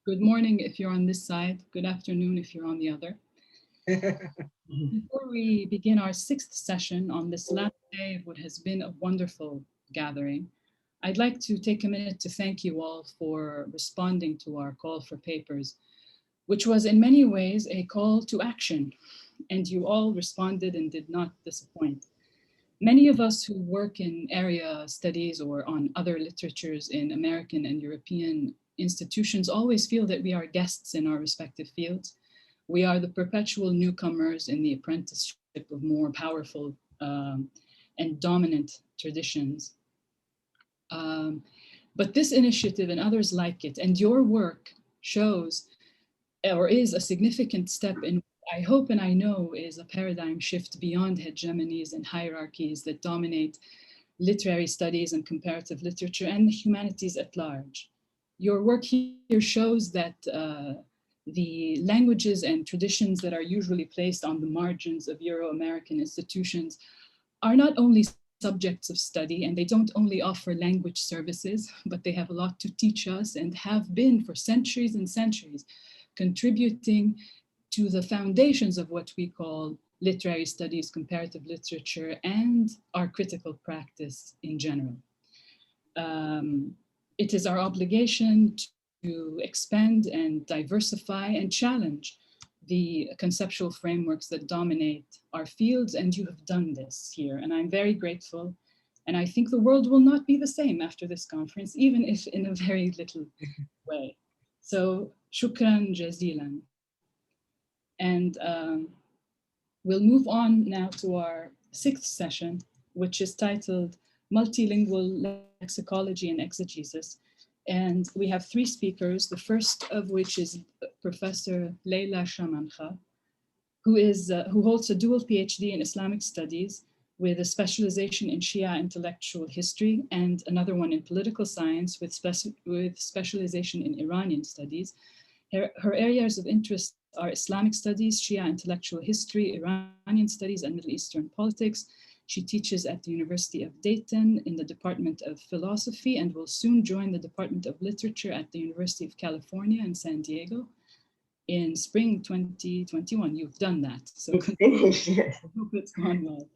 Good morning if you're on this side. Good afternoon if you're on the other. Before we begin our sixth session on this last day of what has been a wonderful gathering, I'd like to take a minute to thank you all for responding to our call for papers, which was in many ways a call to action, and you all responded and did not disappoint. Many of us who work in area studies or on other literatures in American and European institutions always feel that we are guests in our respective fields. We are the perpetual newcomers in the apprenticeship of more powerful and dominant traditions. But this initiative and others like it, and your work shows or is a significant step in, I hope and I know, is a paradigm shift beyond hegemonies and hierarchies that dominate literary studies and comparative literature and the humanities at large. Your work here shows that the languages and traditions that are usually placed on the margins of Euro-American institutions are not only subjects of study, and they don't only offer language services, but they have a lot to teach us and have been for centuries and centuries, contributing to the foundations of what we call literary studies, comparative literature, and our critical practice in general. It is our obligation to expand and diversify and challenge the conceptual frameworks that dominate our fields, and you have done this here, and I'm very grateful. And I think the world will not be the same after this conference, even if in a very little way. So, shukran jazilan. And we'll move on now to our sixth session, which is titled Multilingual Lexicology and Exegesis. And we have three speakers, the first of which is Professor Leila Chamankhah, who holds a dual PhD in Islamic studies with a specialization in Shia intellectual history and another one in political science with specialization in Iranian studies. Her areas of interest are Islamic studies, Shia intellectual history, Iranian studies, and Middle Eastern politics. She teaches at the University of Dayton in the Department of Philosophy and will soon join the Department of Literature at the University of California in San Diego in spring 2021. You've done that. So it's finished, yes. I hope it's gone well.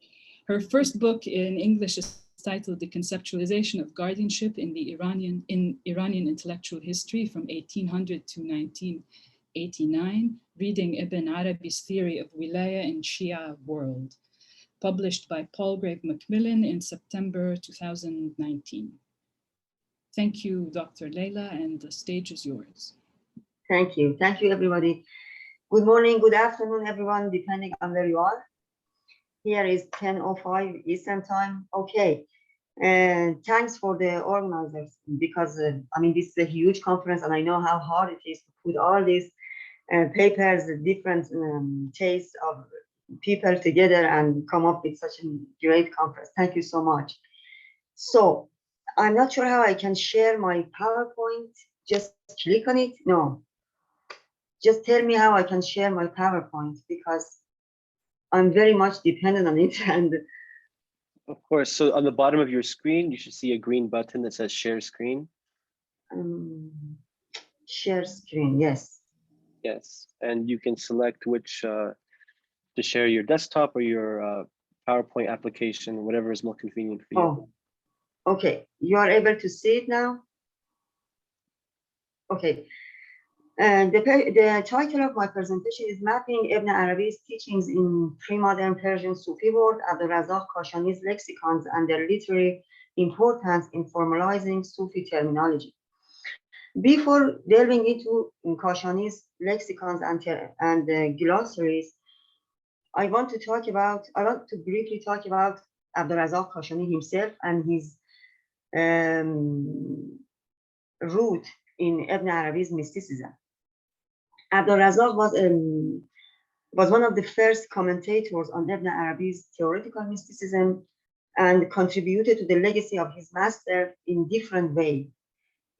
Her first book in English is titled The Conceptualization of Guardianship in Iranian Intellectual History from 1800 to 1989, reading Ibn Arabi's Theory of Wilaya in Shia World, published by Palgrave Macmillan in September 2019. Thank you, Dr. Leila, and the stage is yours. Thank you. Thank you, everybody. Good morning, good afternoon, everyone, depending on where you are. Here is 10:05 Eastern time. Okay. And thanks for the organizers, because I mean, this is a huge conference, and I know how hard it is to put all these papers, different tastes of people together and come up with such a great conference. Thank you so much. So I'm not sure how I can share my PowerPoint. Just click on it. No, just tell me how I can share my PowerPoint, because I'm very much dependent on it. And of course, so on the bottom of your screen, you should see a green button that says share screen. Share screen, yes. Yes, and you can select which to share your desktop or your PowerPoint application, whatever is more convenient for you. Oh, okay. You are able to see it now? Okay. The title of my presentation is Mapping Ibn Arabi's Teachings in Premodern Persian Sufi World, Razzāq Kāshānī's Lexicons and their literary importance in formalizing Sufi terminology. Before delving into Kāshānī's lexicons and glossaries, I want to briefly talk about Razzāq Kāshānī himself and his root in Ibn Arabi's mysticism. Razzāq was one of the first commentators on Ibn Arabi's theoretical mysticism and contributed to the legacy of his master in different ways,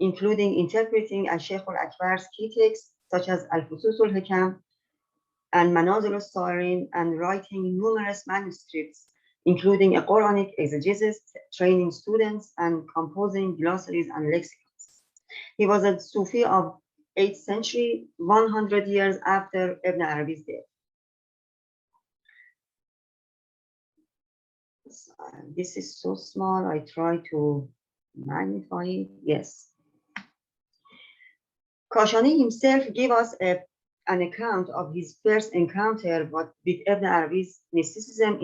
including interpreting al-Shaykh al-Akbar's key texts such as Al-Fusus al-Hikam and Manazil al-Sa'irin, and writing numerous manuscripts, including a Quranic exegesis, training students, and composing glossaries and lexicons. He was a Sufi of 8th century, 100 years after Ibn Arabi's death. This is so small, I try to magnify it. Yes. Kāshānī himself gave us an account of his first encounter with Ibn Arabi's mysticism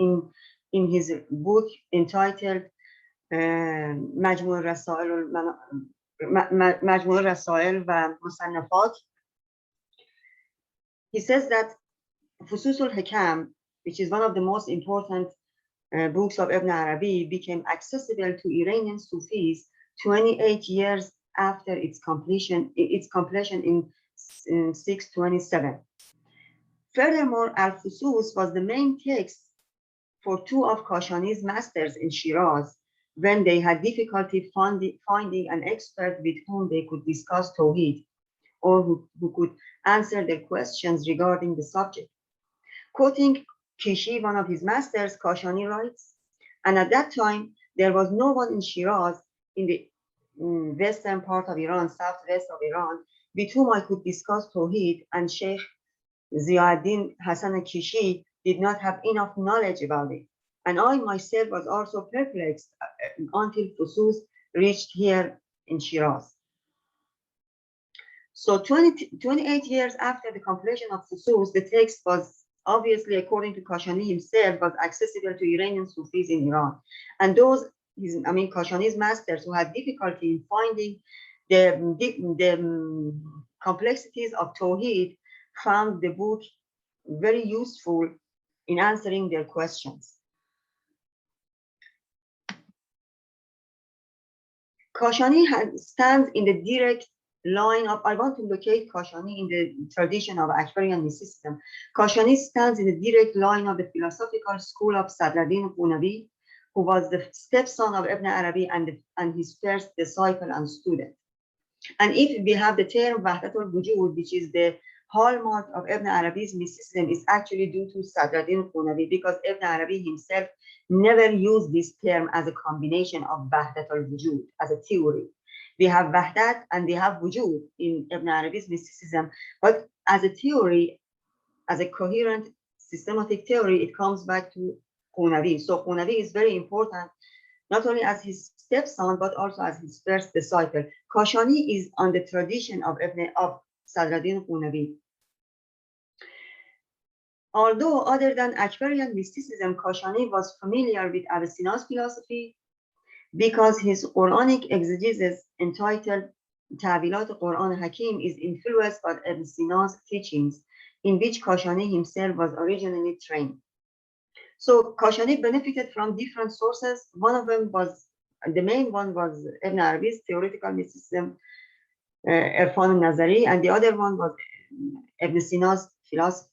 in his book entitled مجموع الرسائل و مصنفات. He says that فصوص الحكم, which is one of the most important books of Ibn Arabi, became accessible to Iranian Sufis 28 years after its completion in 627. Furthermore, Al-Fusus was the main text for two of Kāshānī's masters in Shiraz when they had difficulty finding an expert with whom they could discuss Tawheed or who could answer their questions regarding the subject. Quoting Kishi, one of his masters, Kāshānī writes, and at that time, there was no one in Shiraz, in the western part of Iran, southwest of Iran, with whom I could discuss Tawheed, and Sheikh Ziauddin Hasan Kishi did not have enough knowledge about it. And I myself was also perplexed until Fusus reached here in Shiraz. So 28 years after the completion of Fusus, the text was obviously, according to Kāshānī himself, was accessible to Iranian Sufis in Iran. And those, Kāshānī's masters who had difficulty in finding the complexities of Tawheed found the book very useful in answering their questions. Kāshānī stands in the direct line of, I want to locate Kāshānī in the tradition of Akbarian mysticism. Kāshānī stands in the direct line of the philosophical school of Sadruddin Qunavi, who was the stepson of Ibn Arabi and his first disciple and student. And if we have the term Wahdatul Wujud, which is the hallmark of Ibn Arabi's mysticism, is actually due to Sadruddin Qunavi, because Ibn Arabi himself never used this term as a combination of Wahdatul Wujud, as a theory. We have Wahdat and we have Wujud in Ibn Arabi's mysticism, but as a theory, as a coherent systematic theory, it comes back to Qunavi. So Qunavi is very important, not only as his stepson, but also as his first disciple. Kāshānī is on the tradition of Sadruddin Qunavi. Although other than Akbarian mysticism, Kāshānī was familiar with Avicenna's philosophy because his Quranic exegesis entitled Ta'wilat Quran Hakim is influenced by Avicenna's teachings, in which Kāshānī himself was originally trained. So Kāshānī benefited from different sources. One of them was, the main one was Ibn Arabi's theoretical mysticism, Irfan al-Nazari, and the other one was Ibn Sina's philosophy.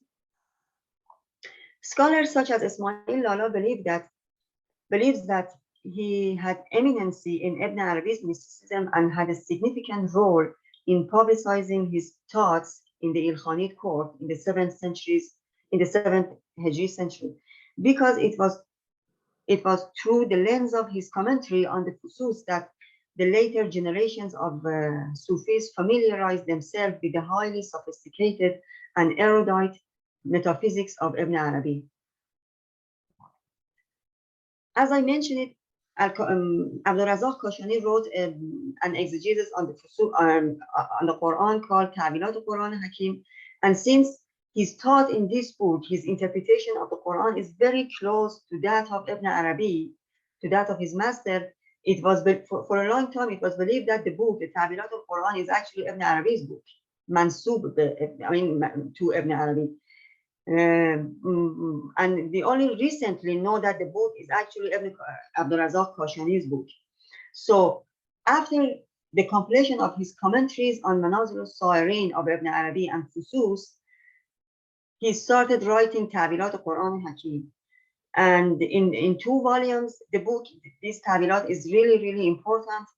Scholars such as Ismail Lala believes that he had eminency in Ibn Arabi's mysticism and had a significant role in publicizing his thoughts in the Ilkhanid court in the 7th Hijri century, because it was through the lens of his commentary on the Fusus that the later generations of Sufis familiarized themselves with the highly sophisticated and erudite metaphysics of Ibn Arabi. As I mentioned it, Razzāq Kāshānī wrote an exegesis on the Quran called Ta'wilat Quran Hakim, and since his thought in this book, his interpretation of the Quran is very close to that of Ibn Arabi, to that of his master, it was for a long time it was believed that the book, the Ta'wilat of Quran, is actually Ibn Arabi's book, mansub, to Ibn Arabi. And we only recently know that the book is actually Abdul Kāshānī's book. So after the completion of his commentaries on Manazil al-Sa'irin of Ibn Arabi and Fusus, he started writing Ta'wilat Quran Hakim. And in 2 volumes, the book, this Ta'wilat is really, really important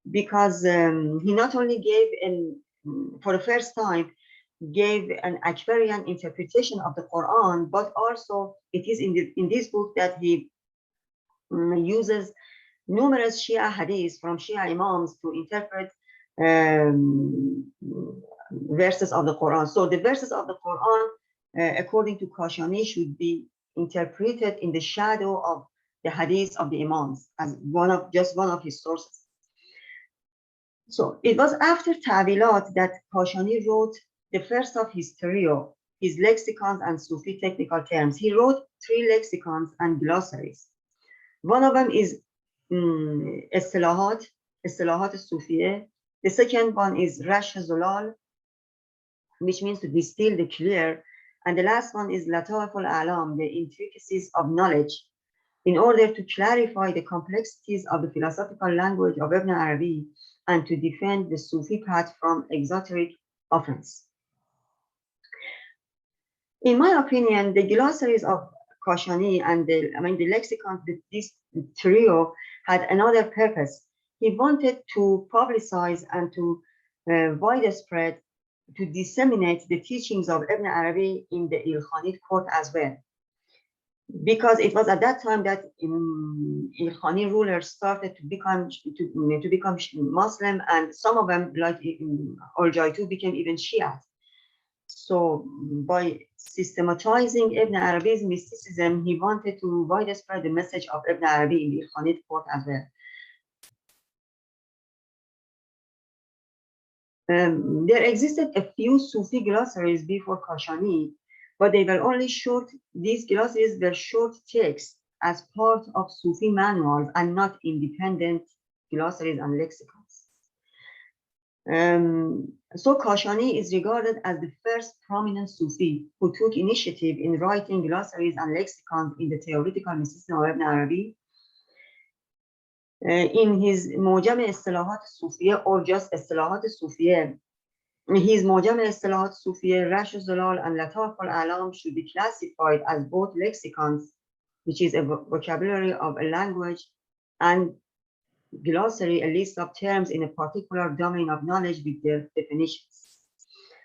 because he not only gave, for the first time, gave an Akbarian interpretation of the Quran, but also it is in this book that he uses numerous Shia hadiths from Shia Imams to interpret verses of the Quran. So the verses of the Quran, according to Kāshānī, should be interpreted in the shadow of the hadith of the Imams as just one of his sources. So it was after Ta'wilat that Kāshānī wrote the first of his trio, his lexicons and Sufi technical terms. He wrote 3 lexicons and glossaries. One of them is Istilahat Sufiyya. The second one is Rash Zulal, which means to distill the clear. And the last one is Lata'if al-A'lam, the intricacies of knowledge, in order to clarify the complexities of the philosophical language of Ibn Arabi and to defend the Sufi path from exoteric offense. In my opinion, the glossaries of Kāshānī and the lexicons, this trio had another purpose. He wanted to publicize and to widespread, to disseminate the teachings of Ibn Arabi in the Ilkhanid court as well. Because it was at that time that Ilkhani rulers started to become Muslim, and some of them, like Al-Jaitu, became even Shia. So by systematizing Ibn Arabi's mysticism, he wanted to widespread the message of Ibn Arabi in the Ilkhanid court as well. There existed a few Sufi glossaries before Kāshānī, but they were only short. These glossaries were short texts as part of Sufi manuals and not independent glossaries and lexicons. So Kāshānī is regarded as the first prominent Sufi who took initiative in writing glossaries and lexicons in the theoretical mysticism of Ibn Arabi. In his Mujam Istilahat Sufiyya, or just Istilahat Sufiyya, his Mujam Istilahat Sufiyya, Rash Zulal and Lata'if al-A'lam should be classified as both lexicons, which is a vocabulary of a language, and glossary, a list of terms in a particular domain of knowledge with their definitions.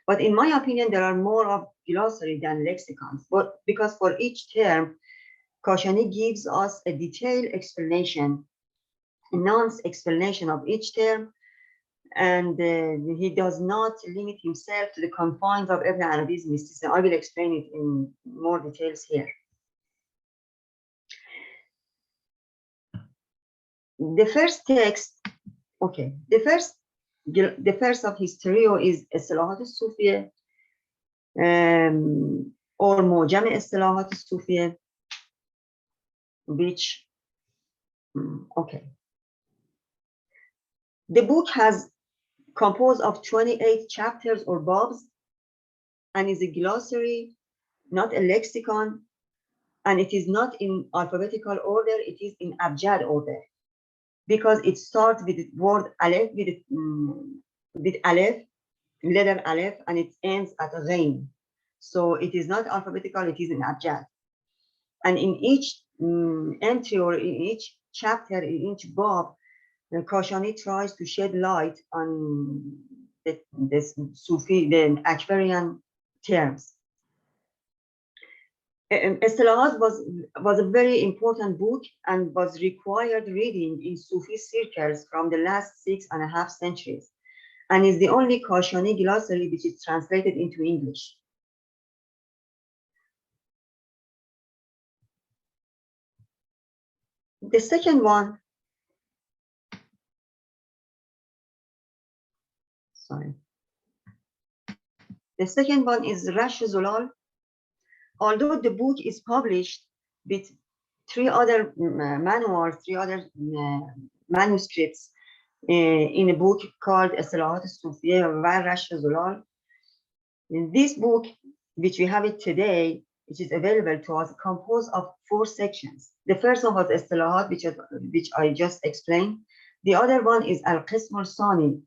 But in my opinion, there are more of glossary than lexicons, but because for each term, Kāshānī gives us a detailed explanation, a nuanced explanation of each term, and he does not limit himself to the confines of Ibn Arabi's mysticism. I will explain it in more details here. The first text, okay, the first of his trio is Istilahat Sufiyya, or Mujam Istilahat Sufiyya, which, okay. The book has composed of 28 chapters or babs and is a glossary, not a lexicon, and it is not in alphabetical order, it is in abjad order, because it starts with the word Aleph, with Aleph, letter Aleph, and it ends at Ghain. So it is not alphabetical, it is in abjad. And in each entry, or in each chapter, in each bab, Kāshānī tries to shed light on the Sufi, the Akbarian terms. Istilahat was a very important book and was required reading in Sufi circles from the last 6.5 centuries, and is the only Kāshānī glossary which is translated into English. The second one, the second one is Rash Zulal. Although the book is published with 3 other manuals, 3 other manuscripts in a book called Istilahat Sufiyya wa Rash Zulal, this book, which we have it today, which is available to us, composed of 4 sections. The first one was Istilahat, which I just explained. The other one is Al-Qism al-Sani,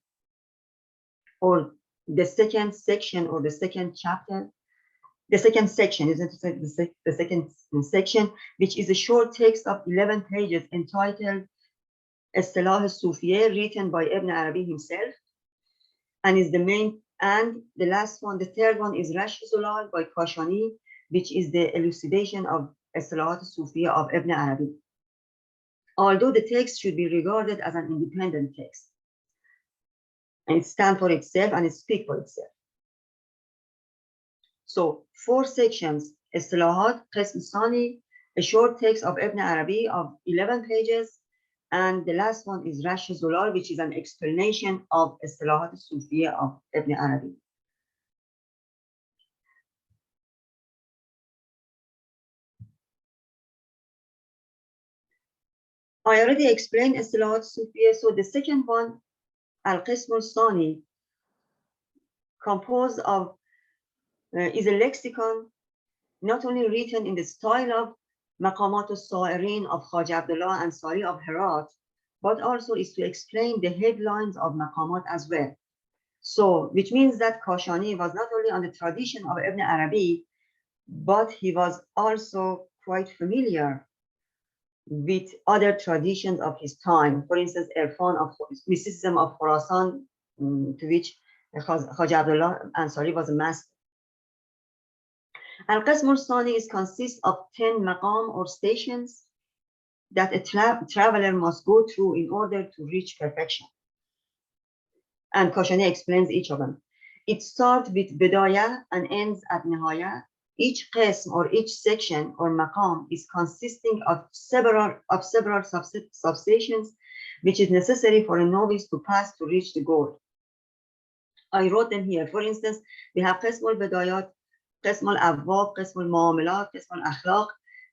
or the second section, or the second chapter. The second section, isn't it? The second section, which is a short text of 11 pages entitled Istilah al-Sufiyya, written by Ibn Arabi himself, and is the main. And the last one, the third one, is Rash Zulal by Kāshānī, which is the elucidation of Istilahat al-Sufiyya of Ibn Arabi. Although the text should be regarded as an independent text. and it stands for itself and it speaks for itself. So 4 sections: Istilahat, Qism Thani, a short text of Ibn Arabi of 11 pages, and the last one is Rash Zulal, which is an explanation of Istilahat Sufiya of Ibn Arabi. I already explained Istilahat Sufiya, so the second one, Al-Qism Thani, composed of is a lexicon not only written in the style of Maqamat al-Sa'irin of Khaja Abdullah and Sari of Herat, but also is to explain the headlines of Maqamat as well. So, which means that Kāshānī was not only on the tradition of Ibn Arabi, but he was also quite familiar with other traditions of his time. For instance, Irfan of mysticism of Khurasan, to which Khaja Abdullah Ansari was a master. Al-Qism al-Thani consists of 10 maqam or stations that a traveler must go through in order to reach perfection. And Kāshānī explains each of them. It starts with Bidaya and ends at Nihaya. Each qism or each section or maqam is consisting of several substations, which is necessary for a novice to pass to reach the goal. I wrote them here. For instance, we have Qism al-Bidayat, Qism al-Abwab, Qism al-Mu'amalat, Qism al-Akhlaq,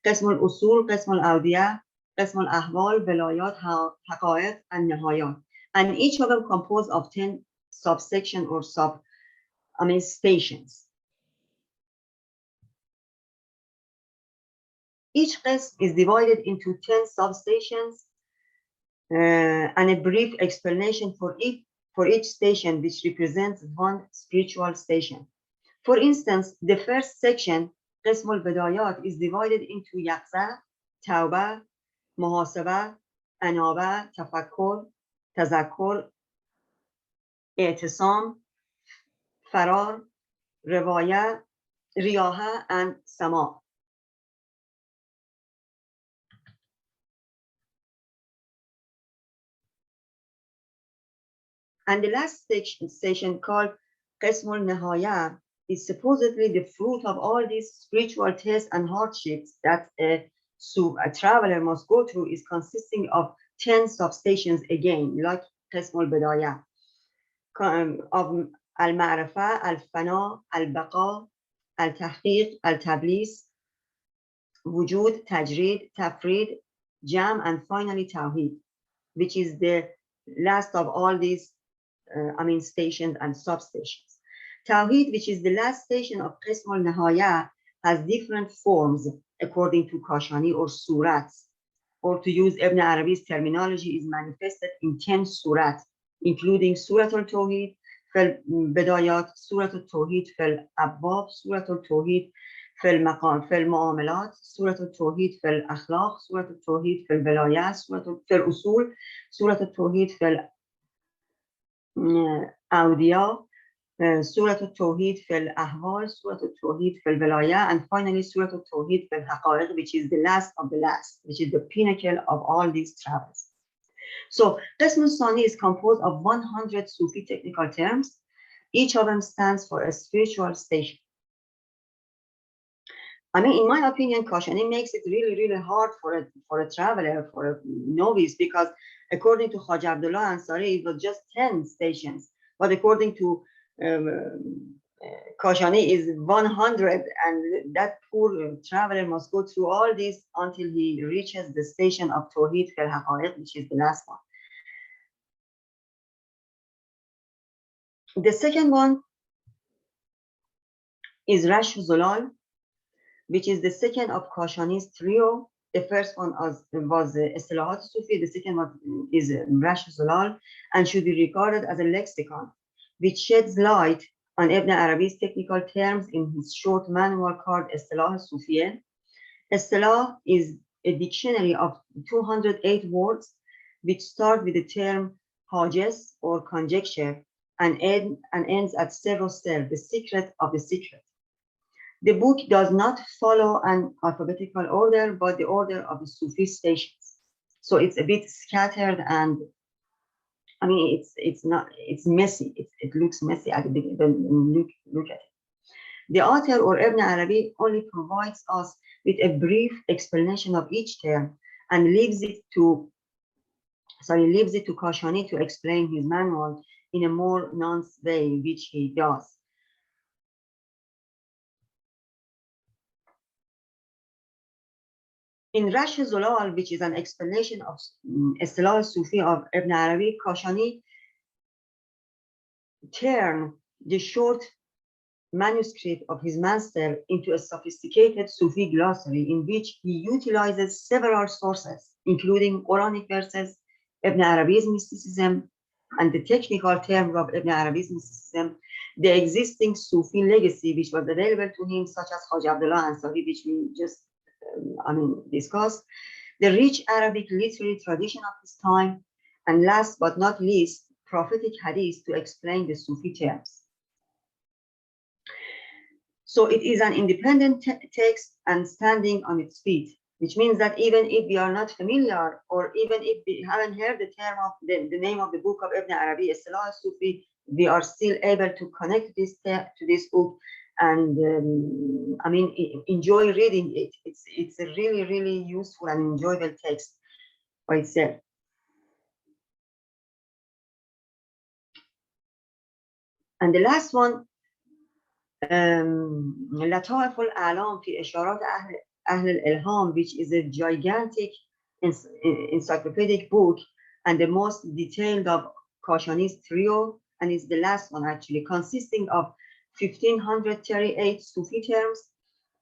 Qism al-Usul, Qism al-Awdiyah, Qism al-Ahwal, Velayat, Haqa'iq, and Nihayat. And each of them composed of 10 subsections or stations. Each qism is divided into 10 substations and a brief explanation for each station, which represents one spiritual station. For instance, the first section, Qism al-Bidayat, is divided into Yaqza, Tawbah, Muhasabah, Anaba, Tafakkur, Tazakkur, I'tisam, Farar, Riwaya, Riyaha, and Sama. And the last station called Qism al-Nihaya is supposedly the fruit of all these spiritual tests and hardships that a traveler must go through, is consisting of 10 substations again, like Qism al-Bidayah, of al-Ma'rifah, al-Fana, al-Baqa, al-Tahqiq, al-Tablis, Wujud, Tajrid, Tafrid, Jam, and finally Tawheed, which is the last of all these stations and substations. Tawheed, which is the last station of Qism al-Nihaya, has different forms according to Kāshānī, or surats, or to use Ibn Arabi's terminology, is manifested in 10 surats, including Surat al-Tawheed, fil Bidayat, Surat al-Tawheed, fil Abwab, Surat al-Tawheed, fil Mu'amalat, Surat al-Tawheed, fil Akhlaq, Surat al-Tawheed, fil Velayat, fil Usul, Surat al-Tawheed, fil Awdiyah, Surah al-Tawheed fil Ahwal, Surah al-Tawheed fil Velayah, and finally Surah al-Tawheed fil Haqa'iq, which is the last of the last, which is the pinnacle of all these travels. So Qism al-Thani is composed of 100 Sufi technical terms. Each of them stands for a spiritual station. In my opinion, Kāshānī makes it really, really hard for a traveler, for a novice, because according to Khaja Abdullah Ansari, it was just 10 stations, but according to Kāshānī is 100, and that poor traveler must go through all this until he reaches the station of Tawheed fil Haqa'iq, which is the last one. The second one is Rash Zulal, which is the second of Kāshānī's trio. The first one was Istilahat Sufi, the second one is Rash Zulal, and should be regarded as a lexicon, which sheds light on Ibn Arabi's technical terms in his short manual called Istilah Sufiyya. Istilah is a dictionary of 208 words, which start with the term hajas or conjecture and ends at several steps, the secret of the secret. The book does not follow an alphabetical order, but the order of the Sufi stations. So it's a bit scattered and I mean, it's messy. It looks messy at the beginning. Look at it. The author or Ibn Arabi only provides us with a brief explanation of each term and leaves it to Kāshānī to explain his manual in a more nuanced way, which he does. In Rash Zulal, which is an explanation of Istilah Sufi of Ibn Arabi, Kāshānī turned the short manuscript of his master into a sophisticated Sufi glossary in which he utilizes several sources, including Quranic verses, Ibn Arabi's mysticism, and the technical terms of Ibn Arabi's mysticism, the existing Sufi legacy which was available to him, such as Haji Abdullah and Sufi, which we just discussed, the rich Arabic literary tradition of his time, and last but not least, prophetic hadith to explain the Sufi terms. So it is an independent text and standing on its feet, which means that even if we are not familiar, or even if we haven't heard the term of the name of the book of Ibn Arabi, Istilah Sufi, we are still able to connect this to this book and enjoy reading it. It's a really, really useful and enjoyable text by itself. And the last one, لطائف الأعلام في إشارات أهل الإلهام, which is a gigantic encyclopedic book and the most detailed of Kāshānī's trio, and is the last one actually, consisting of 1,538 Sufi terms.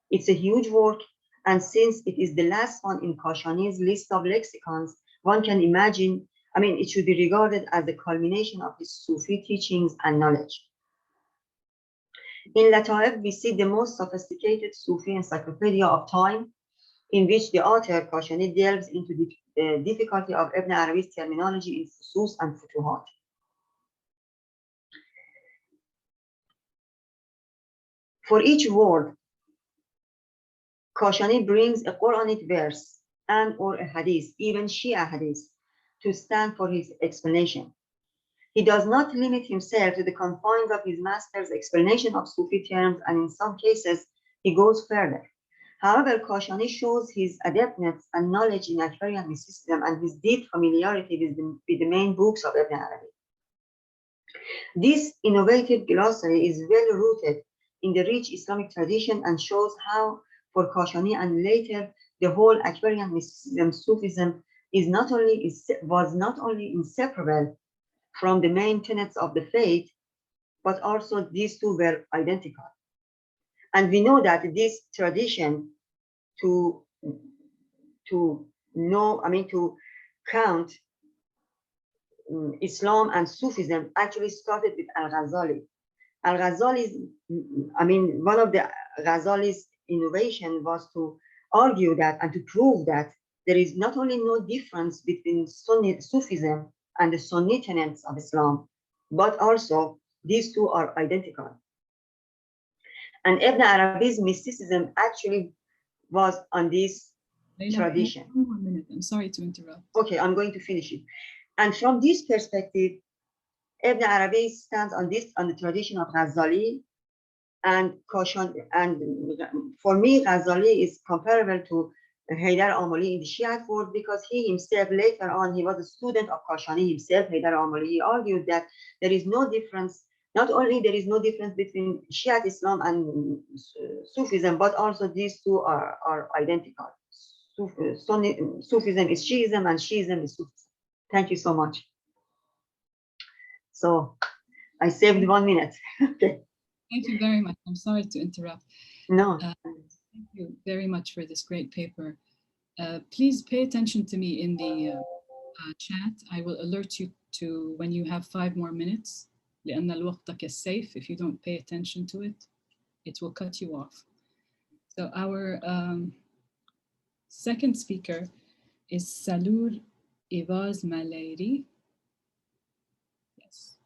It's a huge work, and since it is the last one in Kāshānī's list of lexicons, one can imagine, it should be regarded as the culmination of his Sufi teachings and knowledge. In Lataif, we see the most sophisticated Sufi encyclopedia of time, in which the author Kāshānī delves into the difficulty of Ibn Arabi's terminology in Fusus and Futuhat. For each word, Kāshānī brings a Quranic verse and or a hadith, even Shia hadith, to stand for his explanation. He does not limit himself to the confines of his master's explanation of Sufi terms, and in some cases, he goes further. However, Kāshānī shows his adeptness and knowledge in Aquarian mysticism and his deep familiarity with the main books of Ibn Arabi. This innovative glossary is well rooted in the rich Islamic tradition and shows how, for Kāshānī and later the whole Aquarian mysticism, Sufism was not only inseparable from the main tenets of the faith, but also these two were identical. And we know that this tradition to count Islam and Sufism actually started with Al-Ghazali. Al-Ghazali is, one of the Ghazali's innovation was to argue that and to prove that there is not only no difference between Sunni Sufism and the Sunni tenets of Islam, but also these two are identical. And Ibn Arabi's mysticism actually was on this Leila, tradition. 1 minute. I'm sorry to interrupt. Okay, I'm going to finish it. And from this perspective, Ibn Arabi stands on the tradition of Ghazali and Kāshānī. And for me, Ghazali is comparable to Haydar Amoli in the Shiite world, because he himself later on, he was a student of Kāshānī himself, Haydar Amoli. He argued that there is no difference, not only there is no difference between Shiite Islam and Sufism, but also these two are identical. Sufism is Shiism and Shiism is Sufism. Thank you so much. So I saved 1 minute. Okay. Thank you very much. I'm sorry to interrupt. No. Thank you very much for this great paper. Please pay attention to me in the chat. I will alert you to when you have 5 more minutes. لأن الوقت كالسيف. If you don't pay attention to it, it will cut you off. So our second speaker is Salour Evaz Malayeri. Yes.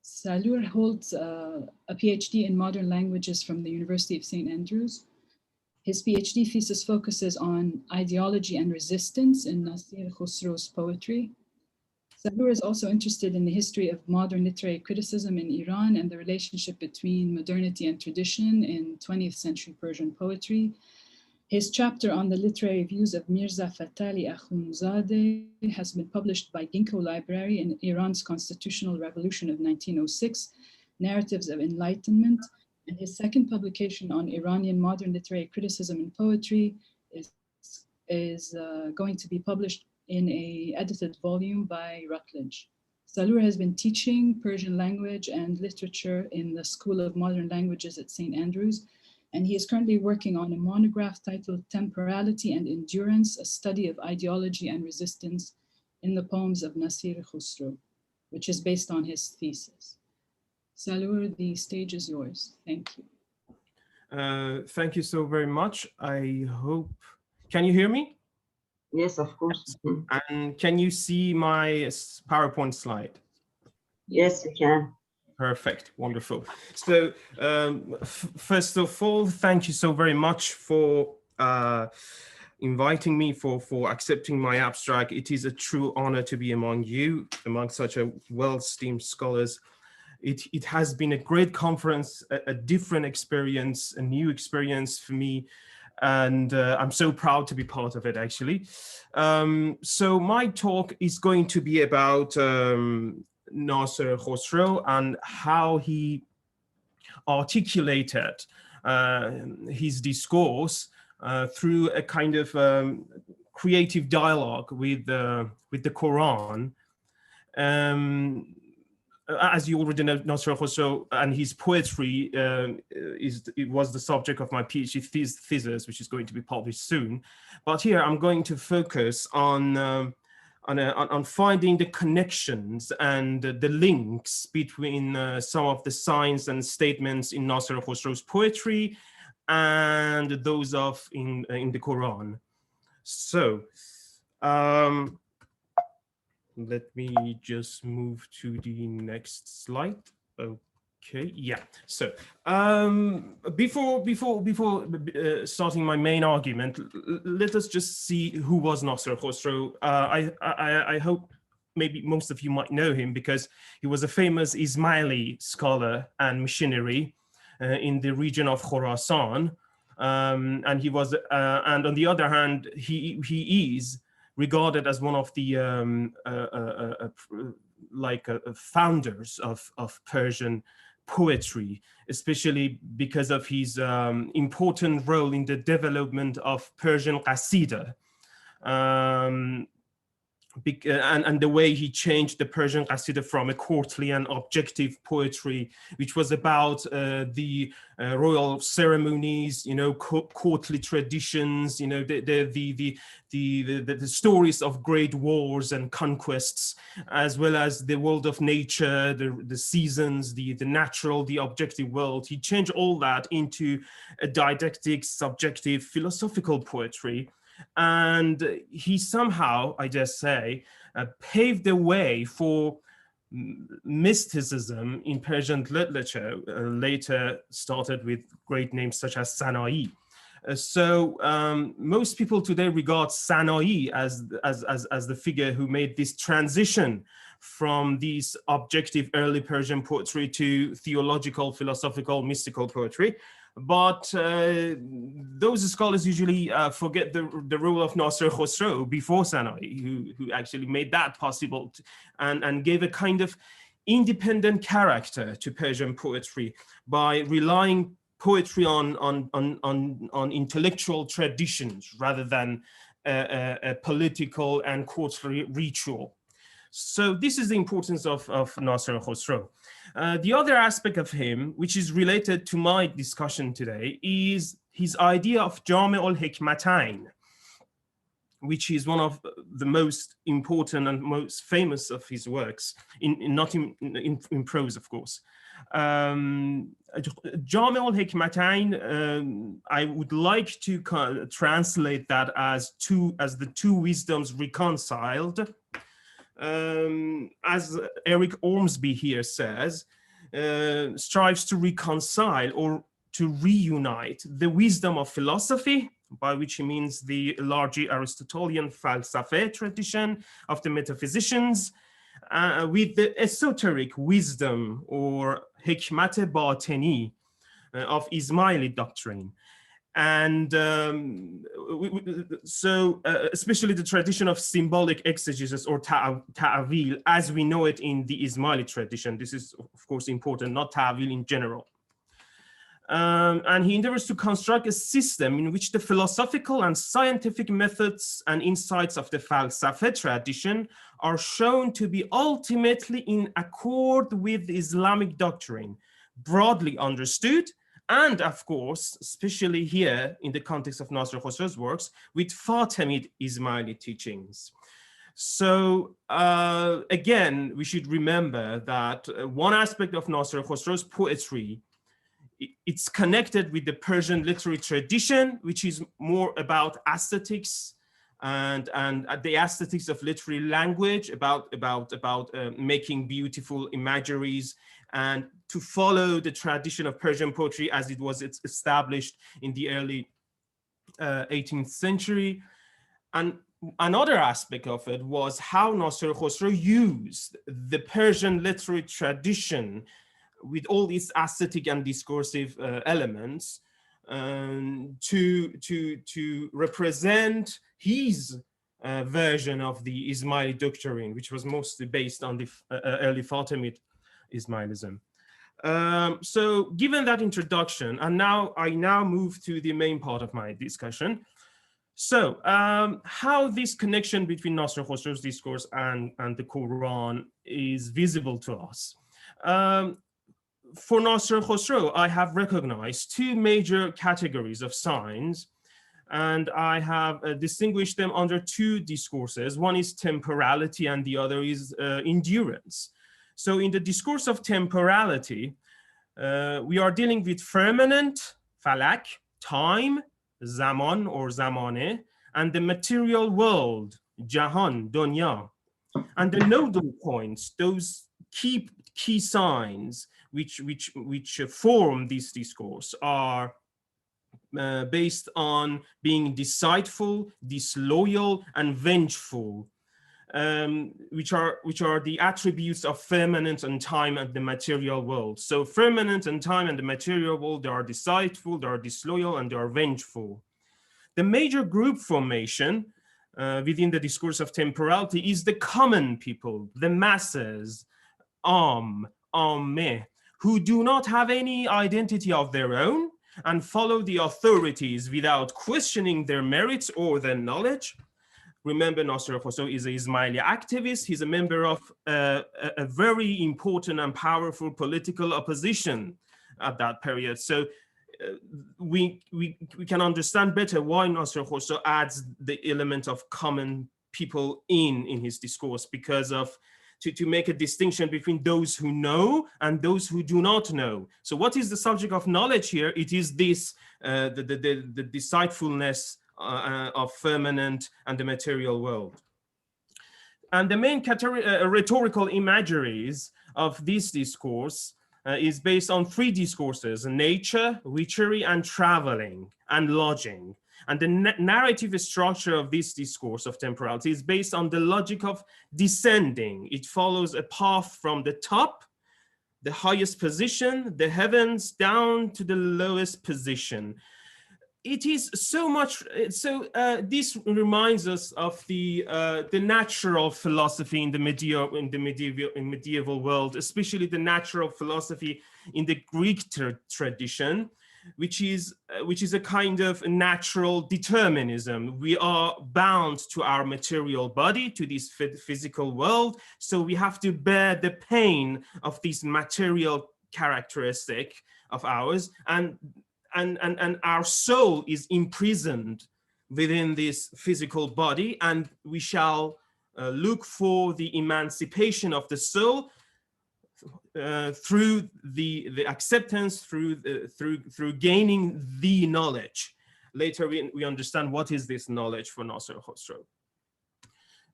Salour holds a PhD in modern languages from the University of St. Andrews. His PhD thesis focuses on ideology and resistance in Nasir Khusro's poetry, Salour is also interested in the history of modern literary criticism in Iran and the relationship between modernity and tradition in 20th century Persian poetry. His chapter on the literary views of Mirza Fatali Akhundzadeh has been published by Ginkgo Library in Iran's Constitutional Revolution of 1906, Narratives of Enlightenment, and his second publication on Iranian modern literary criticism and poetry is going to be published in an edited volume by Routledge. Salour has been teaching Persian language and literature in the School of Modern Languages at St. Andrews, and he is currently working on a monograph titled Temporality and Endurance, a study of ideology and resistance in the poems of Nasir Khusro, which is based on his thesis. Salour, the stage is yours. Thank you. Thank you so very much. I hope, can you hear me? Yes, of course. And can you see my PowerPoint slide? Yes, we can. Perfect, wonderful. So first of all, thank you so very much for inviting me, for accepting my abstract. It is a true honor to be among you, among such a well-esteemed scholars. It has been a great conference, a different experience, a new experience for me. And I'm so proud to be part of it, actually. So my talk is going to be about Nasir Khosrow and how he articulated his discourse through a kind of creative dialogue with the Quran. As you already know, Nasir Khosrow and his poetry was the subject of my PhD thesis, which is going to be published soon. But here I'm going to focus on finding the connections and the links between some of the signs and statements in Nasir Khosrow's poetry and those in the Quran. So. Let me just move to the next slide. Okay, yeah. So before starting my main argument, let us just see who was Nasir Khosrow. I hope maybe most of you might know him because he was a famous Ismaili scholar and missionary in the region of Khorasan, and he was, and on the other hand, he is regarded as one of the founders of Persian poetry, especially because of his important role in the development of Persian qasida, and the way he changed the Persian qasida from a courtly and objective poetry, which was about the royal ceremonies, you know, courtly traditions, you know, the stories of great wars and conquests, as well as the world of nature, the seasons, the natural, the objective world. He changed all that into a didactic, subjective, philosophical poetry. And he somehow, I dare say, paved the way for mysticism in Persian literature, later started with great names such as Sana'i. So most people today regard Sana'i as the figure who made this transition from these objective early Persian poetry to theological, philosophical, mystical poetry. But those scholars usually forget the role of Nasir Khosrow before Sana'i, who actually made that possible and gave a kind of independent character to Persian poetry by relying poetry on intellectual traditions rather than a political and courtly ritual. So this is the importance of Nasir Khosrow. The other aspect of him, which is related to my discussion today, is his idea of Jami' al-Hikmatayn, which is one of the most important and most famous of his works, not in prose, of course. Jami' al-Hikmatayn, I would like to translate that as the two wisdoms reconciled. As Eric Ormsby here says, strives to reconcile or to reunite the wisdom of philosophy, by which he means the largely Aristotelian falsafa tradition of the metaphysicians, with the esoteric wisdom or hikmat batini of Ismaili doctrine. And especially the tradition of symbolic exegesis or ta'wil as we know it in the Ismaili tradition. This is of course important, not ta'wil in general. And he endeavors to construct a system in which the philosophical and scientific methods and insights of the falsafa tradition are shown to be ultimately in accord with Islamic doctrine, broadly understood, and of course, especially here in the context of Nasr Khosrow's works, with Fatimid Ismaili teachings. So again, we should remember that one aspect of Nasr Khosrow's poetry, it's connected with the Persian literary tradition, which is more about aesthetics and the aesthetics of literary language, about making beautiful imageries, and to follow the tradition of Persian poetry as it was established in the early 18th century. And another aspect of it was how Nasr Khosrow used the Persian literary tradition with all these aesthetic and discursive elements to represent his version of the Ismaili doctrine, which was mostly based on the early Fatimid Ismailism. So given that introduction, and I now move to the main part of my discussion. So how this connection between Nasr Khosrow's discourse and the Quran is visible to us. For Nasr Khosrow, I have recognized two major categories of signs, and I have distinguished them under two discourses. One is temporality and the other is endurance. So in the discourse of temporality, we are dealing with firmament, falak, time, zaman or zamane, and the material world, jahan, dunya. And the nodal points, those key signs which form this discourse are based on being deceitful, disloyal, and vengeful, which are the attributes of firmament and time and the material world. So firmament and time and the material world, they are deceitful, they are disloyal, and they are vengeful. The major group formation within the discourse of temporality is the common people, the masses, ammeh, who do not have any identity of their own and follow the authorities without questioning their merits or their knowledge. Remember, Nasr Khosrow is an Ismaili activist. He's a member of a very important and powerful political opposition at that period. So we can understand better why Nasr Khosrow adds the element of common people in his discourse, because of to make a distinction between those who know and those who do not know. So what is the subject of knowledge here? It is this, the deceitfulness of firmament and the material world. And the main rhetorical imageries of this discourse is based on three discourses: nature, witchery, and traveling and lodging. And the narrative structure of this discourse of temporality is based on the logic of descending. It follows a path from the top, the highest position, the heavens, down to the lowest position. It is so much, this reminds us of the natural philosophy in the medieval world, especially the natural philosophy in the Greek tradition, which is a kind of natural determinism. We are bound to our material body, to this physical world, so we have to bear the pain of this material characteristic of ours, and our soul is imprisoned within this physical body, and we shall look for the emancipation of the soul through the acceptance, through gaining the knowledge. Later we understand what is this knowledge for Nasr Khosrow.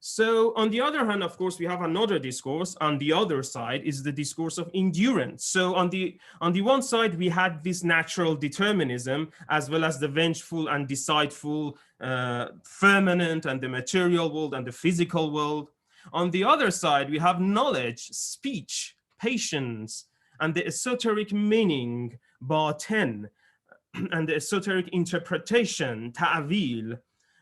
So on the other hand, of course, we have another discourse. On the other side is the discourse of endurance. So on the one side, we had this natural determinism, as well as the vengeful and deceitful firmament and the material world and the physical world. On the other side, we have knowledge, speech, patience, and the esoteric meaning, Bātin, and the esoteric interpretation, ta'wil.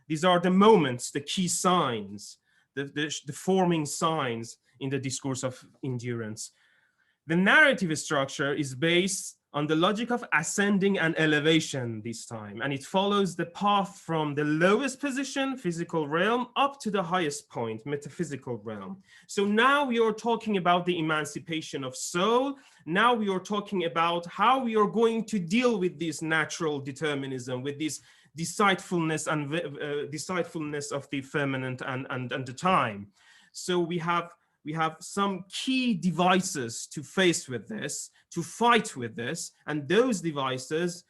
These are the moments, the key signs, the forming signs in the discourse of endurance. The narrative structure is based on the logic of ascending and elevation this time, and it follows the path from the lowest position, physical realm, up to the highest point, metaphysical realm. So now we are talking about the emancipation of soul. Now we are talking about how we are going to deal with this natural determinism, with this deceitfulness and deceitfulness of the firmament and the time. So we have some key devices to face with this, to fight with this, and those devices,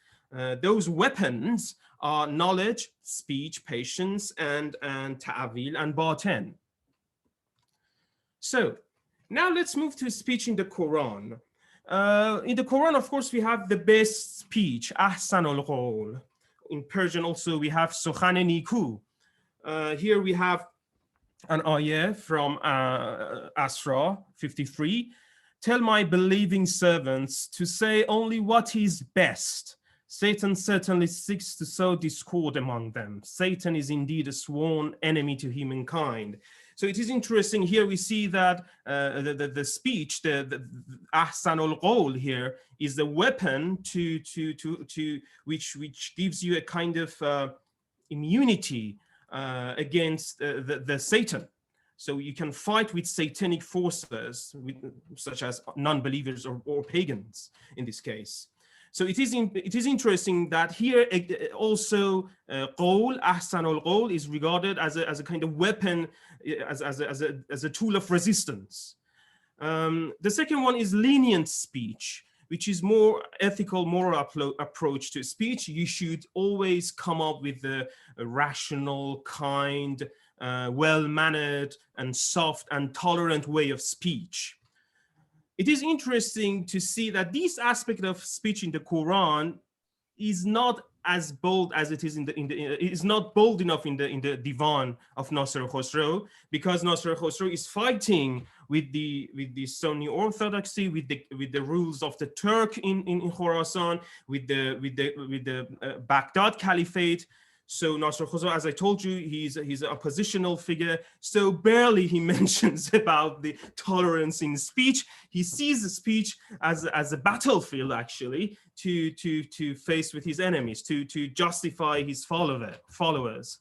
those weapons are knowledge, speech, patience, and ta'wil and Bātin. So now let's move to speech in the Quran. In the Quran, of course, we have the best speech, ahsanul qawl. In Persian also we have sukhan niku. Here we have an ayah from Asra 53. Tell my believing servants to say only what is best. Satan certainly seeks to sow discord among them. Satan is indeed a sworn enemy to humankind. So it is interesting here we see that the speech, the ahsanul qawl here is the weapon which gives you a kind of immunity against the Satan. So you can fight with satanic forces, such as non-believers or pagans in this case. So it is interesting that here also qawl, ahsanul qawl, is regarded as a kind of weapon, as a tool of resistance. The second one is lenient speech, which is more ethical, moral approach to speech. You should always come up with a rational, kind, well-mannered and soft and tolerant way of speech. It is interesting to see that this aspect of speech in the Quran is not as bold as it is is not bold enough in the Divan of Nasr al-Khosrow, because Nasr al-Khosrow is fighting with the Sunni orthodoxy, with the rules of the Turk in Khorasan, with the Baghdad Caliphate. So Nasr al-Khosrow, as I told you, he's an oppositional figure. So barely he mentions about the tolerance in speech. He sees the speech as a battlefield, actually, to face with his enemies, to justify his followers,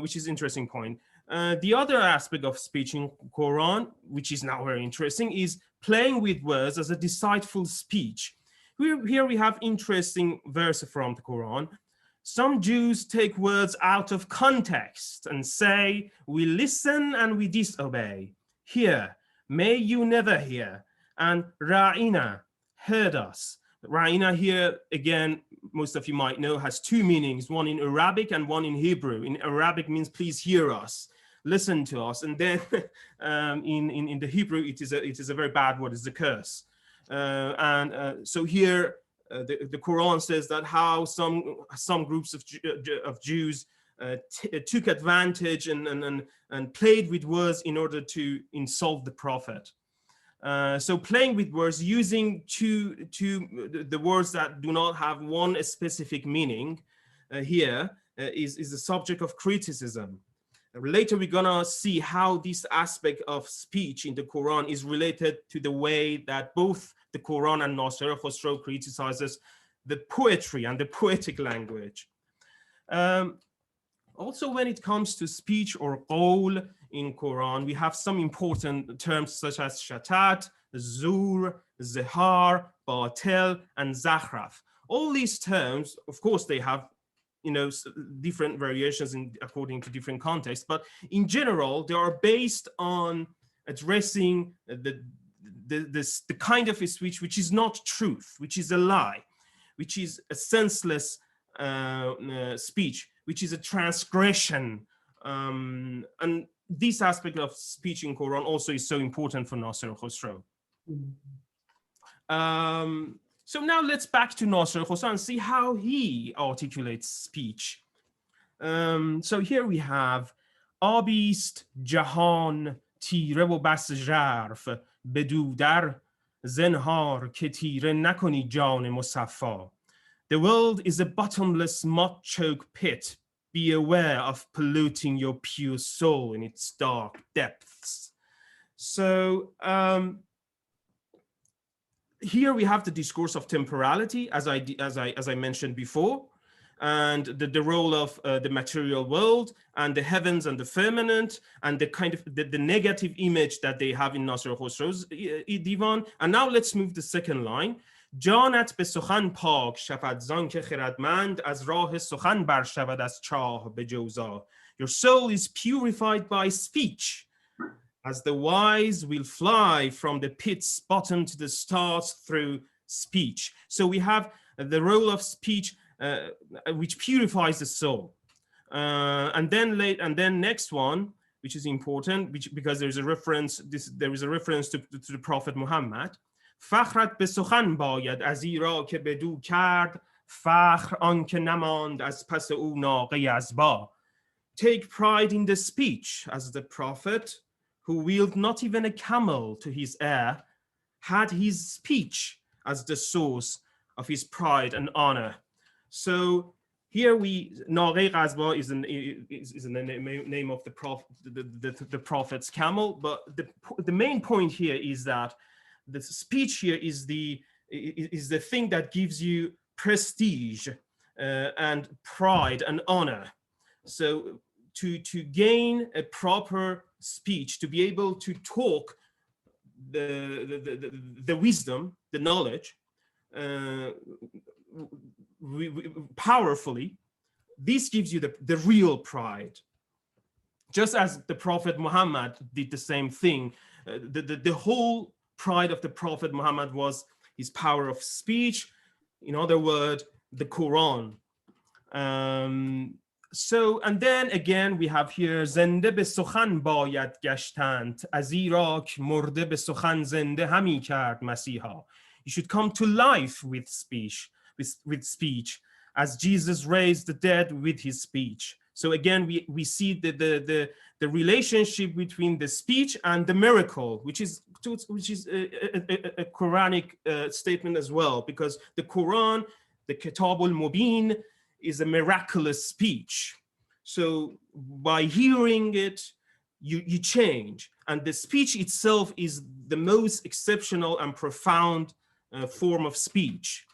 which is an interesting point. The other aspect of speech in Quran, which is now very interesting, is playing with words as a deceitful speech. Here we have interesting verse from the Quran. Some Jews take words out of context and say, we listen and we disobey. Hear, may you never hear. And ra'ina, heard us. Ra'ina here, again, most of you might know, has two meanings, one in Arabic and one in Hebrew. In Arabic means please hear us, listen to us. And then in the Hebrew, it is a very bad word, it's a curse. So here, the Quran says that how some groups of Jews took advantage and played with words in order to insult the Prophet. So playing with words, using the words that do not have one specific meaning here is the subject of criticism. Later, we're gonna see how this aspect of speech in the Quran is related to the way that both the Quran and Nasr al-Khosrow criticizes the poetry and the poetic language. Also, when it comes to speech or qawl in Quran, we have some important terms such as shatat, zur, zihar, batil, and zakhraf. All these terms, of course, they have different variations according to different contexts, but in general, they are based on addressing the kind of a speech which is not truth, which is a lie, which is a senseless speech, which is a transgression. And this aspect of speech in Quran also is so important for Nasr al-Khosrow. So now let's back to Nasr al-Khosrow and see how he articulates speech. So here we have آبیست جهان تیره و بس ژرف بدو در زنهار که تیره نکنی جان مصفا. The world is a bottomless mud-choked pit. Be aware of polluting your pure soul in its dark depths. So here we have the discourse of temporality, as I mentioned before, and the role of the material world and the heavens and the firmament, and the kind of the negative image that they have in Nasr Khosrow's divan. And now let's move the second line. جانت به سخن پاک شود زان که خردمند از راه سخن بر شود از چاه به جوزا. Your soul is purified by speech, as the wise will fly from the pit's bottom to the stars through speech. So we have the role of speech which purifies the soul. And then next one, which is important, because there is a reference to the Prophet Muhammad. فخرت به سخن باید از ایرا که بدو کرد فخر آنکه نماند از پس او ناقه از با. Take pride in the speech, as the Prophet, who wheeled not even a camel to his heir, had his speech as the source of his pride and honor. So here Naqe Ghazba is the name of the Prophet's camel, but the main point here is that the speech here is the thing that gives you prestige and pride and honor. So to gain a proper speech, to be able to talk the wisdom, the knowledge, powerfully, this gives you the real pride. Just as the Prophet Muhammad did the same thing, the whole pride of the Prophet Muhammad was his power of speech. In other words, the Quran. So, and then again we have here زنده به سخن باید گشتند از ایراک مرده به سخن زنده همی کرد مسیحا. You should come to life with speech, as Jesus raised the dead with his speech. So again we see the relationship between the speech and the miracle, which is a Quranic statement as well, because the Quran, the Kitab al-Mubin, is a miraculous speech. So by hearing it, you change. And the speech itself is the most exceptional and profound form of speech.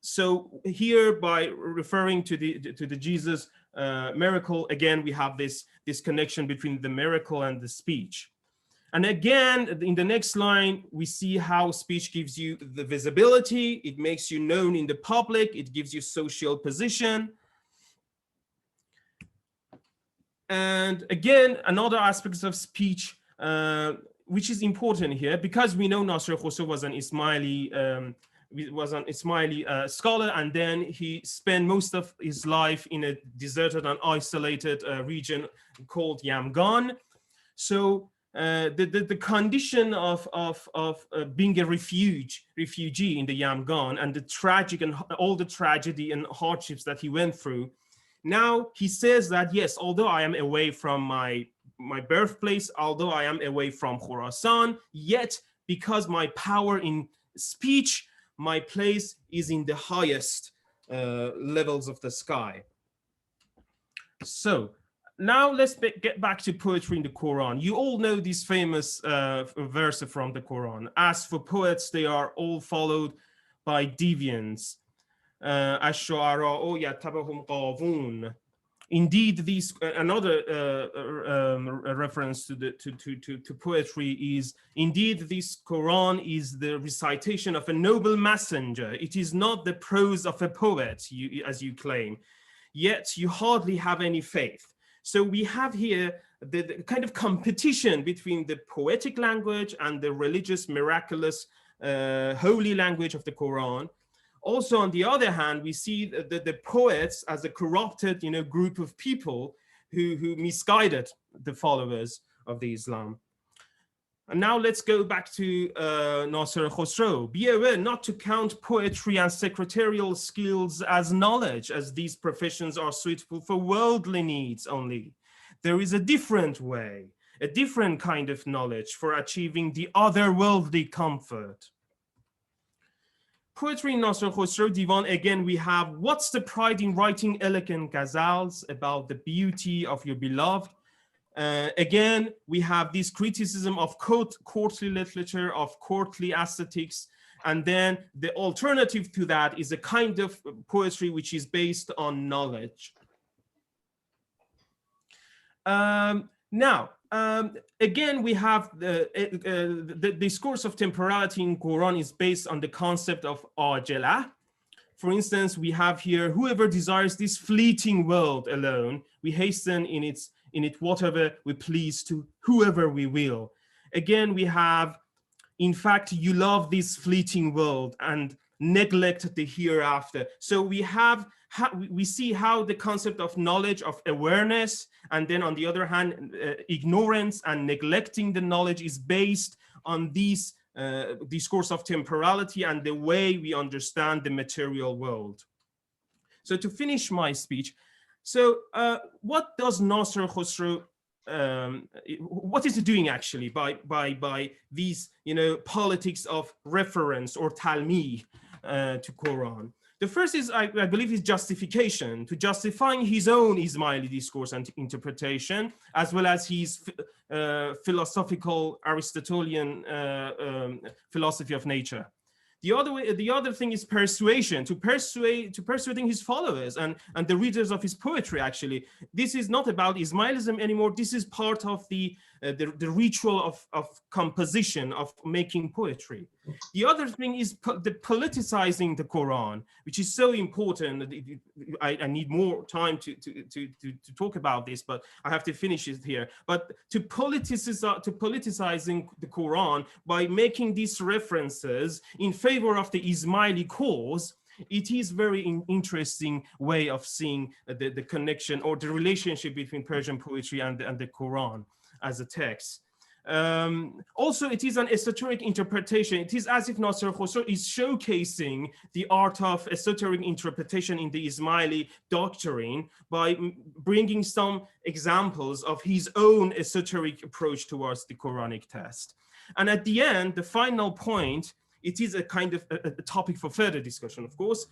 So here, by referring to the Jesus miracle, again, we have this connection between the miracle and the speech. And again, in the next line, we see how speech gives you the visibility. It makes you known in the public. It gives you social position. And again, another aspect of speech, which is important here, because we know Nasr Khosrow was an Ismaili scholar, and then he spent most of his life in a deserted and isolated region called Yamgan. So the condition of being a refugee in the Yamgan, and the tragic and all the tragedy and hardships that he went through. Now he says that, yes, although I am away from my birthplace, although I am away from Khurasan, yet because my power in speech, my place is in the highest levels of the sky. So now let's get back to poetry in the Quran. You all know this famous verse from the Quran. As for poets, they are all followed by deviants. Indeed, these another reference to poetry is, indeed, this Quran is the recitation of a noble messenger. It is not the prose of a poet, as you claim. Yet you hardly have any faith. So we have here the kind of competition between the poetic language and the religious, miraculous, holy language of the Quran. Also, on the other hand, we see the poets as a corrupted, group of people who misguided the followers of the Islam. And now let's go back to Nasr Khosrow. Be aware not to count poetry and secretarial skills as knowledge, as these professions are suitable for worldly needs only. there is a different way, a different kind of knowledge for achieving the otherworldly comfort. Poetry in Nasr Khosrow Divan, again, we have what's the pride in writing elegant ghazals about the beauty of your beloved. Again, we have this criticism of courtly literature, of courtly aesthetics, and then the alternative to that is a kind of poetry which is based on knowledge. Again, we have the discourse of temporality in Quran is based on the concept of ājilah. For instance, we have here, whoever desires this fleeting world alone, we hasten in it whatever we please to whoever we will. Again, we have, in fact, you love this fleeting world and neglect the hereafter. So we see how the concept of knowledge, of awareness, and then on the other hand, ignorance and neglecting the knowledge is based on these discourse of temporality and the way we understand the material world. So to finish my speech, so what does Nasr Khosrow, what is it doing actually by these, politics of reference or talmih to Quran? The first is, I believe, his justification, to justifying his own Ismaili discourse and interpretation, as well as his philosophical Aristotelian philosophy of nature. The other thing is persuasion, persuading his followers and the readers of his poetry. Actually, this is not about Ismailism anymore. This is part of the ritual of composition, of making poetry. The other thing is the politicizing the Quran, which is so important. I need more time to talk about this, but I have to finish it here. But to politicizing the Quran by making these references in favor of the Ismaili cause, it is very interesting way of seeing the connection or the relationship between Persian poetry and the Quran as a text. Also, it is an esoteric interpretation. It is as if Nasr Khosrow is showcasing the art of esoteric interpretation in the Ismaili doctrine by bringing some examples of his own esoteric approach towards the Quranic text. And at the end, the final point, it is a kind of a topic for further discussion, of course.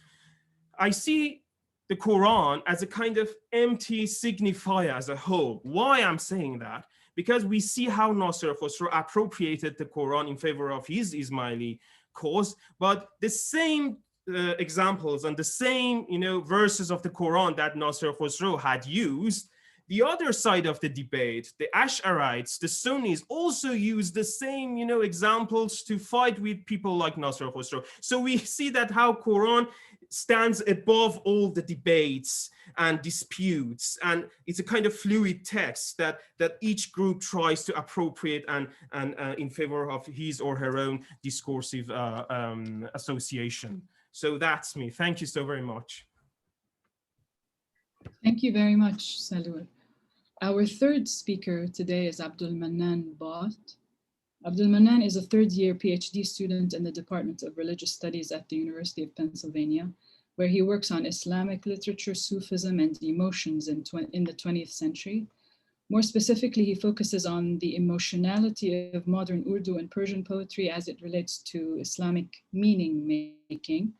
I see the Quran as a kind of empty signifier as a whole. Why I'm saying that? Because we see how Nasr Khosrow appropriated the Quran in favor of his Ismaili cause, but the same examples and the same verses of the Quran that Nasr Khosrow had used, the other side of the debate, the Ash'arites, the Sunnis, also use the same examples to fight with people like Nasr Khosrow. So we see that how Quran stands above all the debates and disputes, and it's a kind of fluid text that each group tries to appropriate and in favor of his or her own discursive association. So that's me. Thank you so very much. Thank you very much, Salour. Our third speaker today is Abdul Manan Bhat. Abdul Manan is a third-year PhD student in the Department of Religious Studies at the University of Pennsylvania, where he works on Islamic literature, Sufism, and emotions in the 20th century. More specifically, he focuses on the emotionality of modern Urdu and Persian poetry as it relates to Islamic meaning-making.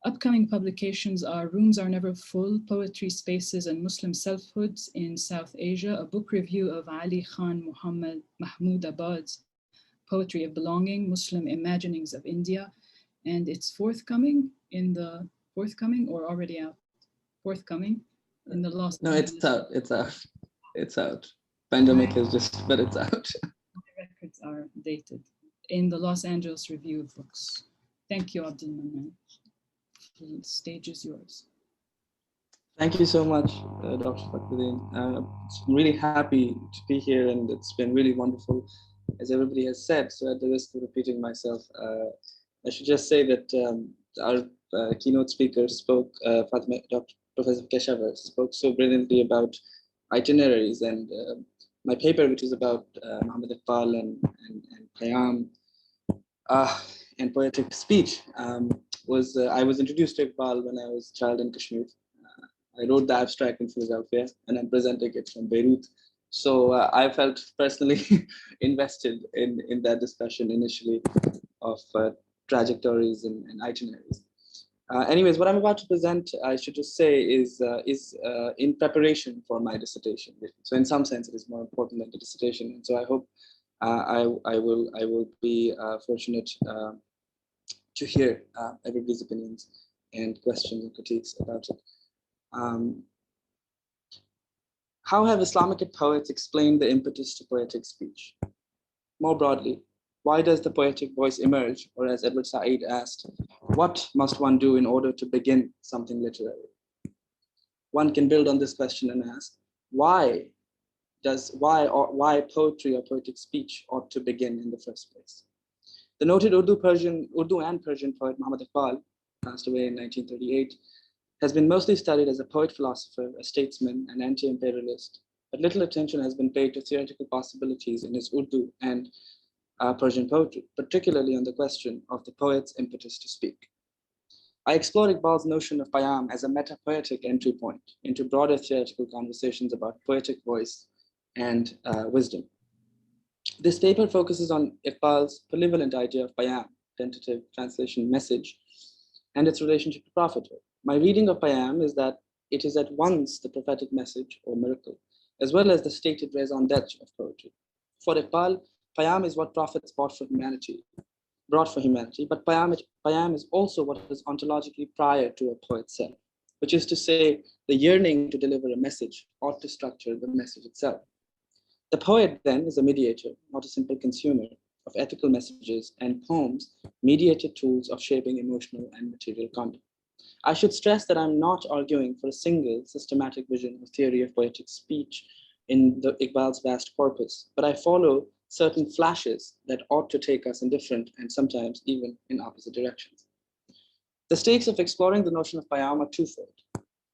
Upcoming publications are Rooms Are Never Full, Poetry, Spaces, and Muslim Selfhoods in South Asia, a book review of Ali Khan Muhammad Mahmoud Abad's Poetry of Belonging, Muslim Imaginings of India, and it's forthcoming or already out? Forthcoming in the Los Angeles. It's out. Pandemic is just, but it's out. My records are dated in the Los Angeles Review of Books. Thank you, Abdul Manan. The stage is yours. Thank you so much, Dr. Fakhreddine. I'm really happy to be here, and it's been really wonderful, as everybody has said. So at the risk of repeating myself, I should just say that our keynote speaker spoke, Dr. Professor Keshavar spoke so brilliantly about itineraries, and my paper, which is about Muhammad Iqbal and Qayyam and poetic speech, I was introduced to Iqbal when I was a child in Kashmir. I wrote the abstract in Philadelphia, and I'm presenting it from Beirut So I felt personally invested in that discussion initially of trajectories and itineraries. Anyways, what I'm about to present, I should just say, is in preparation for my dissertation. So in some sense, it is more important than the dissertation. And so I hope I will be fortunate to hear everybody's opinions and questions and critiques about it. How have Islamic poets explained the impetus to poetic speech? More broadly, why does the poetic voice emerge? Or as Edward Said asked, what must one do in order to begin something literary? One can build on this question and ask, why poetry or poetic speech ought to begin in the first place? The noted Urdu and Persian poet Muhammad Iqbal, passed away in 1938, has been mostly studied as a poet-philosopher, a statesman, an anti-imperialist, but little attention has been paid to theoretical possibilities in his Urdu and Persian poetry, particularly on the question of the poet's impetus to speak. I explore Iqbal's notion of payam as a meta-poetic entry point into broader theoretical conversations about poetic voice and wisdom. This paper focuses on Iqbal's polyvalent idea of payam, tentative translation message, and its relationship to prophethood. My reading of payam is that it is at once the prophetic message or miracle, as well as the stated raison d'etre of poetry. For Iqbal, payam is what prophets brought for humanity, but payam is also what is ontologically prior to a poet's self, which is to say, the yearning to deliver a message ought to structure the message itself. The poet then is a mediator, not a simple consumer of ethical messages and poems, mediated tools of shaping emotional and material content. I should stress that I'm not arguing for a single systematic vision or theory of poetic speech in the Iqbal's vast corpus, but I follow certain flashes that ought to take us in different and sometimes even in opposite directions. The stakes of exploring the notion of payam are twofold.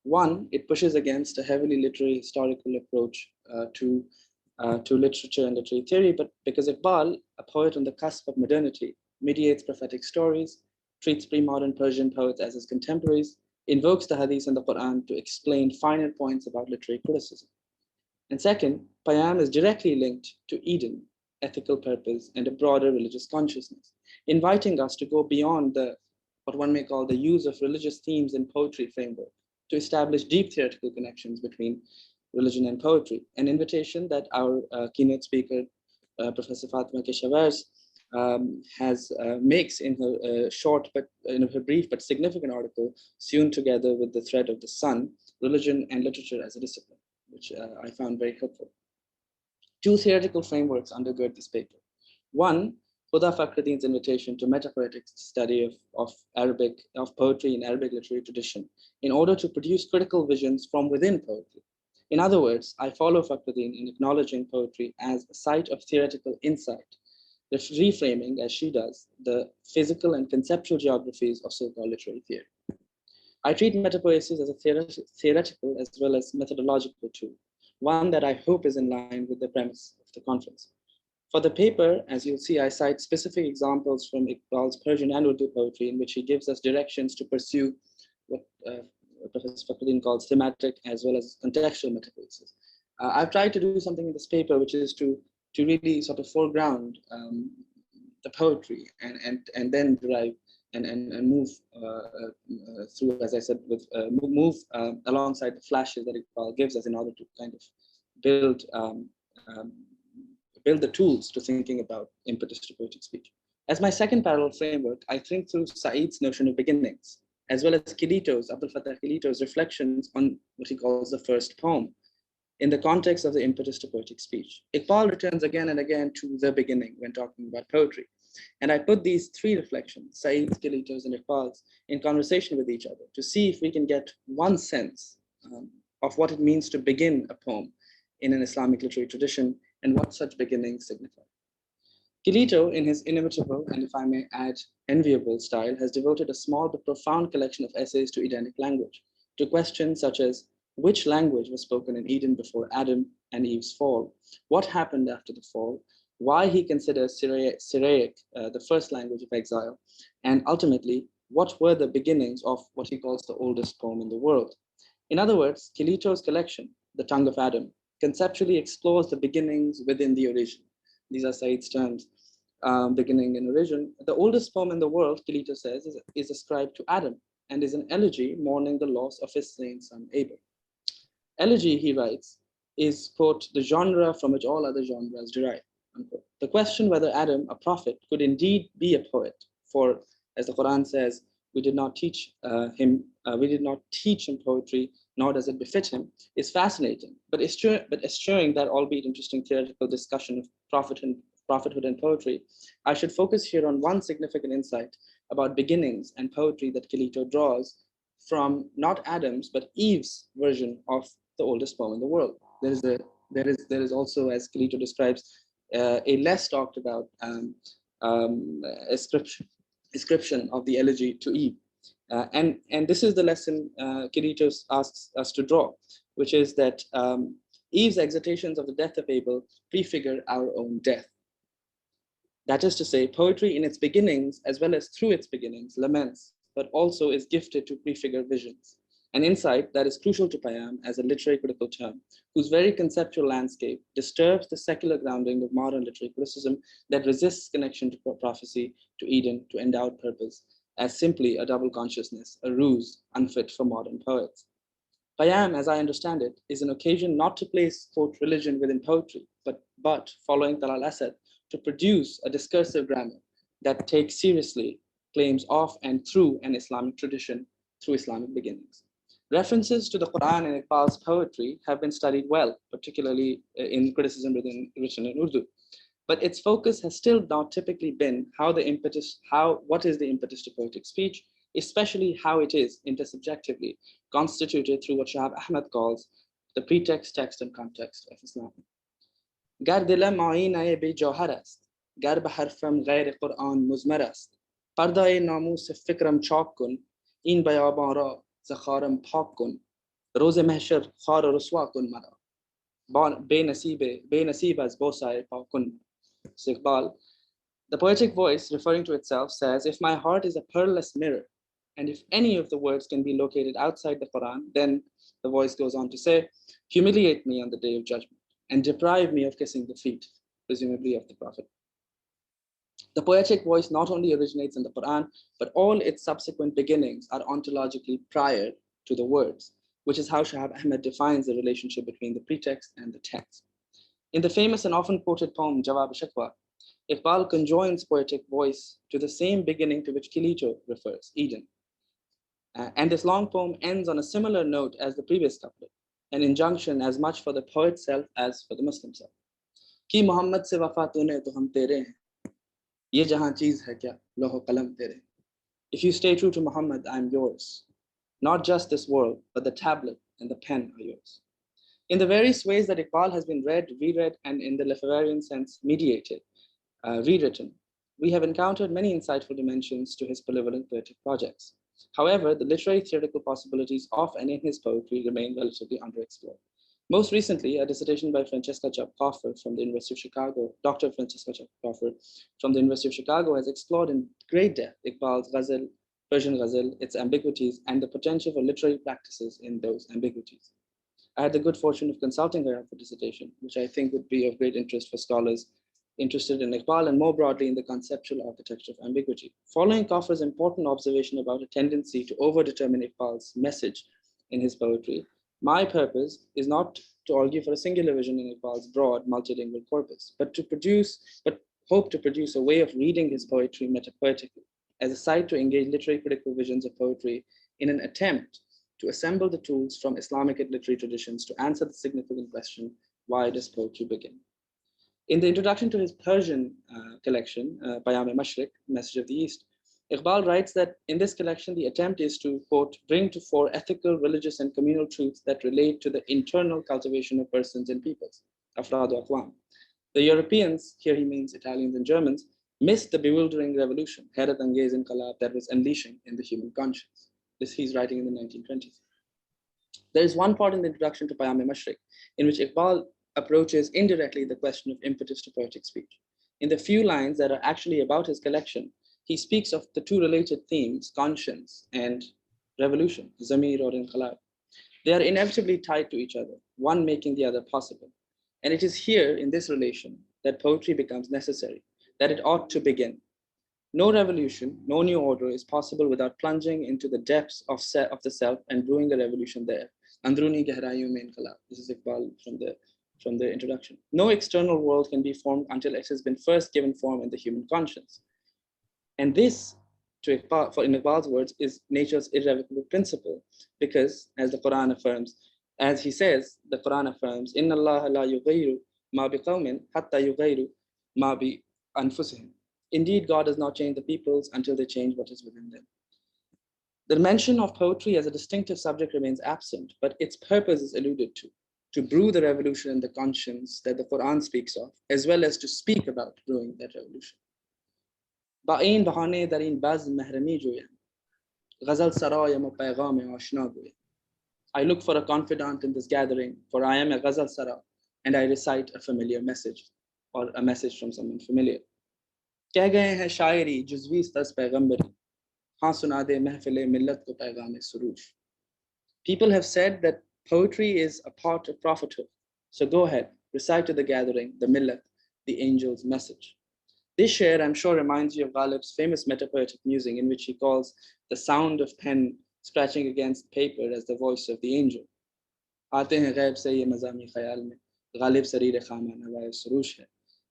One, it pushes against a heavily literary historical approach to literature and literary theory, but because Iqbal, a poet on the cusp of modernity, mediates prophetic stories, treats pre-modern Persian poets as his contemporaries, invokes the Hadith and the Quran to explain finer points about literary criticism. And second, payam is directly linked to Eden, ethical purpose, and a broader religious consciousness, inviting us to go beyond what one may call the use of religious themes in poetry framework to establish deep theoretical connections between religion and poetry, an invitation that our keynote speaker, Professor Fatima Keshavarz, makes in her her brief but significant article, Sewn Together with the Thread of the Sun, Religion and Literature as a Discipline, which I found very helpful. Two theoretical frameworks undergird this paper. One, Huda Fakhreddine's invitation to metapoetic study of poetry in Arabic literary tradition in order to produce critical visions from within poetry. In other words, I follow Fakhreddine in acknowledging poetry as a site of theoretical insight, reframing, as she does, the physical and conceptual geographies of so-called literary theory. I treat metapoiesis as a theoretical as well as methodological tool, one that I hope is in line with the premise of the conference. For the paper, as you'll see, I cite specific examples from Iqbal's Persian and Urdu poetry in which he gives us directions to pursue what Professor Fakhreddine calls thematic as well as contextual metapoiesis. I've tried to do something in this paper, which is to really sort of foreground the poetry and then derive and move through, as I said, move alongside the flashes that Iqbal gives us in order to kind of build the tools to thinking about impetus to poetic speech. As my second parallel framework, I think through Said's notion of beginnings, as well as Abdul Fattah Kilito's reflections on what he calls the first poem, in the context of the impetus to poetic speech. Iqbal returns again and again to the beginning when talking about poetry. And I put these three reflections, Said's, Kilito's, and Iqbal's, in conversation with each other to see if we can get one sense of what it means to begin a poem in an Islamic literary tradition and what such beginnings signify. Kilito, in his inimitable, and if I may add, enviable style, has devoted a small but profound collection of essays to Edenic language, to questions such as which language was spoken in Eden before Adam and Eve's fall, what happened after the fall, why he considers Syriac the first language of exile, and ultimately, what were the beginnings of what he calls the oldest poem in the world. In other words, Kilito's collection, The Tongue of Adam, conceptually explores the beginnings within the origin. These are Said's terms, beginning and origin. The oldest poem in the world, Kilito says, is ascribed to Adam and is an elegy mourning the loss of his slain son Abel. Elegy, he writes, is, quote, the genre from which all other genres derive, unquote. The question whether Adam, a prophet, could indeed be a poet, for as the Quran says, we did not teach him poetry, nor does it befit him, is fascinating, but eschewing that albeit interesting theoretical discussion of prophethood and poetry, I should focus here on one significant insight about beginnings and poetry that Kilito draws from not Adam's but Eve's version of the oldest poem in the world. There is also, as Kilito describes, a less talked about description of the elegy to Eve. And this is the lesson Kilito asks us to draw, which is that Eve's exhortations of the death of Abel prefigure our own death. That is to say, poetry in its beginnings, as well as through its beginnings, laments, but also is gifted to prefigure visions. An insight that is crucial to Payam as a literary critical term, whose very conceptual landscape disturbs the secular grounding of modern literary criticism that resists connection to prophecy, to Eden, to endowed purpose, as simply a double consciousness, a ruse unfit for modern poets. Payam, as I understand it, is an occasion not to place, quote, religion within poetry, but following Talal Asad, to produce a discursive grammar that takes seriously claims of and through an Islamic tradition, through Islamic beginnings. References to the Quran and Iqbal's poetry have been studied well, particularly in criticism written in Urdu. But its focus has still not typically been what is the impetus to poetic speech, especially how it is intersubjectively constituted through what Shahab Ahmed calls the pretext, text, and context of Islam. گر دلم آیینه بی جوهر است، گر به حرفم غیر قرآن مزمر است، پردای ناموس فکرم چاک کن، این بیابان را ز خارم پاک کن، روز محشر خار و رسوا کن مرا، بے نصیب از بوسه پاک کن. Iqbal, the poetic voice referring to itself says, if my heart is a pearlless mirror, and if any of the words can be located outside the Quran, then the voice goes on to say, humiliate me on the day of judgment and deprive me of kissing the feet, presumably of the Prophet. The poetic voice not only originates in the Quran, but all its subsequent beginnings are ontologically prior to the words, which is how Shahab Ahmed defines the relationship between the pretext and the text. In the famous and often quoted poem Jawab Shakwa, Iqbal conjoins poetic voice to the same beginning to which Kilito refers, Eden. And this long poem ends on a similar note as the previous couplet, an injunction as much for the poet self as for the Muslim self. Ki Muhammad se wafa tune to hum tere hain, ye jahan cheez hai kya, loho qalam tere. If you stay true to Muhammad, I'm yours. Not just this world, but the tablet and the pen are yours. In the various ways that Iqbal has been read, reread, and in the Lefebvrean sense, mediated, rewritten, we have encountered many insightful dimensions to his polyvalent poetic projects. However, the literary theoretical possibilities of and in his poetry remain relatively underexplored. Most recently, a dissertation by Francesca Chapkoffer from the University of Chicago, Dr. Francesca Chapkoffer from the University of Chicago, has explored in great depth Iqbal's ghazal, Persian ghazal, its ambiguities, and the potential for literary practices in those ambiguities. I had the good fortune of consulting her for dissertation, which I think would be of great interest for scholars interested in Iqbal and more broadly in the conceptual architecture of ambiguity. Following Koffer's important observation about a tendency to overdetermine Iqbal's message in his poetry, my purpose is not to argue for a singular vision in Iqbal's broad multilingual corpus, but hope to produce a way of reading his poetry metapoetically as a site to engage literary critical visions of poetry in an attempt to assemble the tools from Islamic and literary traditions to answer the significant question, why does poetry begin? In the introduction to his Persian collection, Payam-e-Mashriq, Message of the East, Iqbal writes that in this collection, the attempt is to, quote, bring to fore ethical, religious, and communal truths that relate to the internal cultivation of persons and peoples, Afrad wa Aqwam. The Europeans, here he means Italians and Germans, missed the bewildering revolution, Hayrat Angez Inqilab, that was unleashing in the human conscience. This he's writing in the 1920s. There is one part in the introduction to Payam-e-Mashriq in which Iqbal approaches indirectly the question of impetus to poetic speech. In the few lines that are actually about his collection, he speaks of the two related themes, conscience and revolution, Zamir or Inqilab. They are inevitably tied to each other, one making the other possible. And it is here in this relation that poetry becomes necessary, that it ought to begin. No revolution, no new order is possible without plunging into the depths of the self and brewing the revolution there. Andruni gehraiyon mein inqilab. This is Iqbal from the introduction. No external world can be formed until it has been first given form in the human conscience. And this, in Iqbal's words, is nature's irrevocable principle, because as the Quran affirms, as he says, the Quran affirms, Inna Allah la yughayyiru ma biqawmin hatta yughayyiru ma bi anfusihim. Indeed, God does not change the peoples until they change what is within them. The mention of poetry as a distinctive subject remains absent, but its purpose is alluded to brew the revolution in the conscience that the Quran speaks of, as well as to speak about brewing that revolution. Ba'in bahane darin baz mahrami joyan, ghazal saraya mo paygam ashna goyan. I look for a confidant in this gathering, for I am a ghazal sara, and I recite a familiar message, or a message from someone familiar. कह गए हैं शायरी जुज़वी तस पैगंबरी हाँ सुना दे महफिले मिल्लत को पैगाम सुरूज. People have said that poetry is a part of prophethood. So go ahead, recite to the gathering the millat, the angel's message. This share, I'm sure, reminds you of Ghalib's famous metapoetic musing, in which he calls the sound of pen scratching against paper as the voice of the angel. आते हैं गैब से ये मज़ामी ख़याल में Ghalib सरीर ख़ामा नवाए सुरूज है.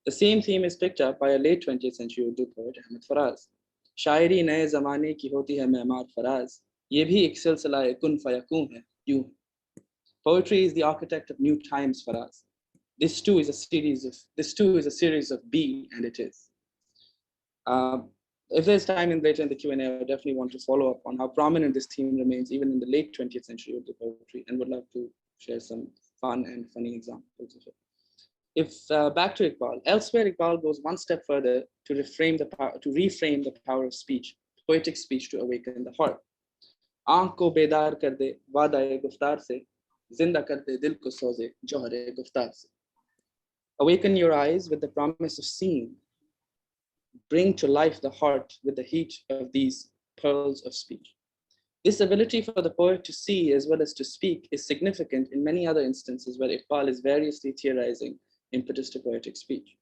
The same theme is picked up by a late 20th century Urdu poet, Ahmed Faraz. शायरी नए ज़माने की होती है मेमार फराज, ये भी एक सिलसिला कुन फयकून है, यूं. Poetry is the architect of new times, Faraz. This too is a series of be, and it is. If there's time later in the Q&A, I definitely want to follow up on how prominent this theme remains even in the late 20th century Urdu poetry, and would love to share some fun and funny examples of it. Back to Iqbal, elsewhere Iqbal goes one step further to reframe the power of speech, poetic speech, to awaken the heart. आँख को बेदार कर दे वादाए गुफ्तार से, जिंदा कर दे दिल को सोजे जौहरे गुफ्तार से. Awaken your eyes with the promise of seeing. Bring to life the heart with the heat of these pearls of speech. This ability for the poet to see as well as to speak is significant in many other instances where Iqbal is variously theorizing impetus to poetic speech.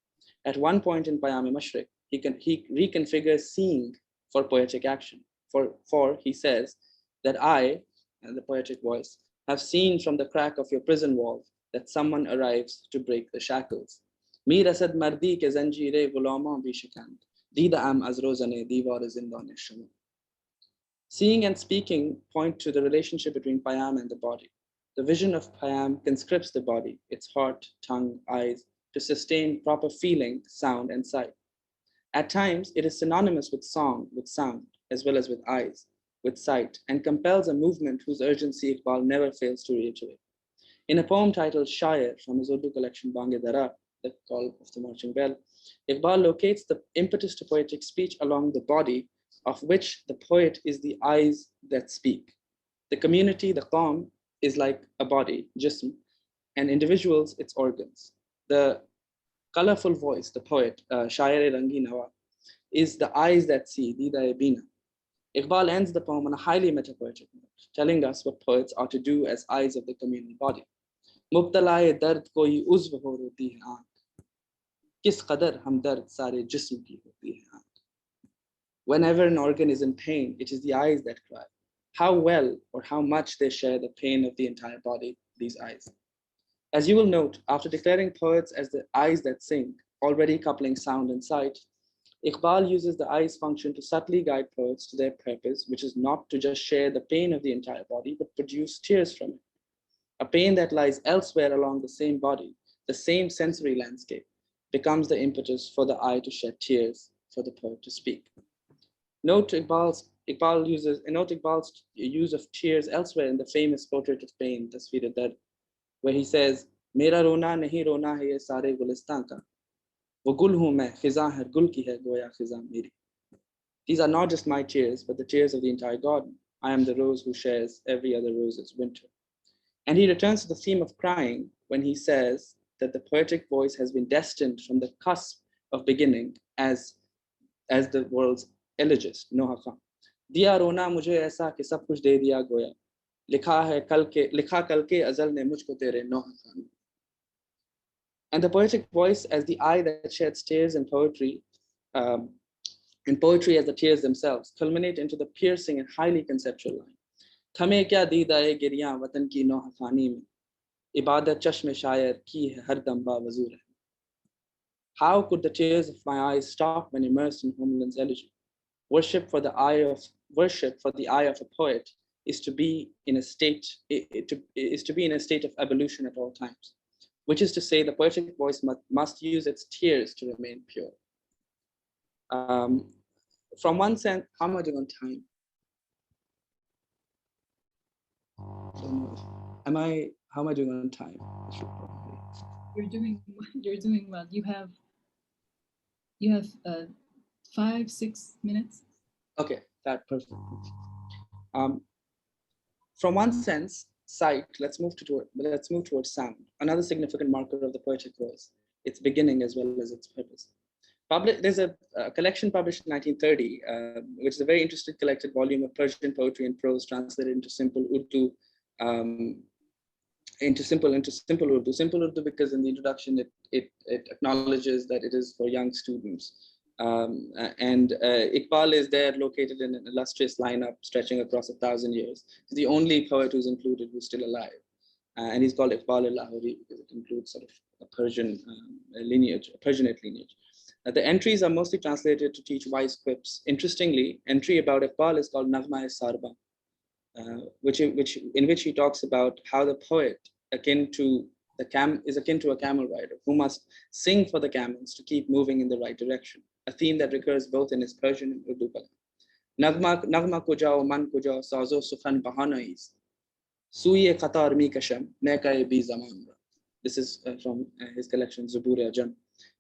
At one point in Payam-e-Mashriq, he reconfigures seeing for poetic action. For he says that I, and the poetic voice, have seen from the crack of your prison wall that someone arrives to break the shackles. Mir asad mardi ke zanjire gulama bhi shikand, dida am az rozane diwar zindan shama. Seeing and speaking point to the relationship between Payam and the body. The vision of Payam conscripts the body, its heart, tongue, eyes, to sustain proper feeling, sound, and sight. At times, it is synonymous with song, with sound, as well as with eyes, with sight, and compels a movement whose urgency Iqbal never fails to reiterate. In a poem titled Shair from his Urdu collection Bange Dara, the Call of the Marching Bell, Iqbal locates the impetus to poetic speech along the body, of which the poet is the eyes that speak. The community, the qawm, is like a body, jism, and individuals, its organs. The colorful voice, the poet, Shair-e-Rangi Nawa, is the eyes that see, dida-e-bina. Iqbal ends the poem on a highly metapoetic note, telling us what poets are to do as eyes of the communal body. Mubtala-e dard koi uzv ho roti hai aankh, kis qadar hamdard sare jism ki hoti hai aankh. Whenever an organ is in pain, it is the eyes that cry. How well or how much they share the pain of the entire body, these eyes. As you will note, after declaring poets as the eyes that sing, already coupling sound and sight, Iqbal uses the eyes function to subtly guide poets to their purpose, which is not to just share the pain of the entire body, but produce tears from it. A pain that lies elsewhere along the same body, the same sensory landscape, becomes the impetus for the eye to shed tears, for the poet to speak. Note Iqbal's use of tears elsewhere in the famous Portrait of Pain, Tasveer Dard, where he says, Mera rona nahi rona hai ye sare gulistan ka, wo gul hu main, khizan har gul ki hai, goya khizan meri. These are not just my tears, but the tears of the entire garden. I am the rose who shares every other rose's winter. And he returns to the theme of crying when he says that the poetic voice has been destined from the cusp of beginning as the world's elegist, Noha Khan. Diya rona mujhe aisa ki sab kuch de diya goya. लिखा कल के अज़ल ने मुझको तेरे नौह खानी. And the poetic voice as the eye that sheds tears in poetry as the tears themselves, culminate into the piercing and highly conceptual line. थमे क्या दीदाए गिरियां वतन की नौह खानी में, इबादत चश्म शायर की है हर दम बावजूर है. How could the tears of my eyes stop when immersed in homeland's elegy? Worship for the eye of a poet is to be in a state of evolution at all times, which is to say, the poetic voice must use its tears to remain pure. From one sense, how am I doing on time? How am I doing on time? You're doing well. You have 5-6 minutes. Okay, that's perfect. From one sense, sight. Let's move towards sound. Another significant marker of the poetic voice, its beginning as well as its purpose. There's a collection published in 1930, which is a very interesting collected volume of Persian poetry and prose translated into simple Urdu. Into simple Urdu because in the introduction it acknowledges that it is for young students. Iqbal is there, located in an illustrious lineup stretching across 1,000 years. He's the only poet who's included who's still alive, and he's called Iqbal al-Lahori because it includes sort of a Persian lineage, a Persianate lineage. The entries are mostly translated to teach wise quips. Interestingly, entry about Iqbal is called Naghma-e-Sarba, in which he talks about how the poet is akin to a camel rider who must sing for the camels to keep moving in the right direction, a theme that recurs both in his Persian and Urdu kalam. Naghma ko jao man ko jao sazo sufan bahanais suye qatar mi kasham nekaye bi zaman. This is from his collection Zubur-e-Ajam.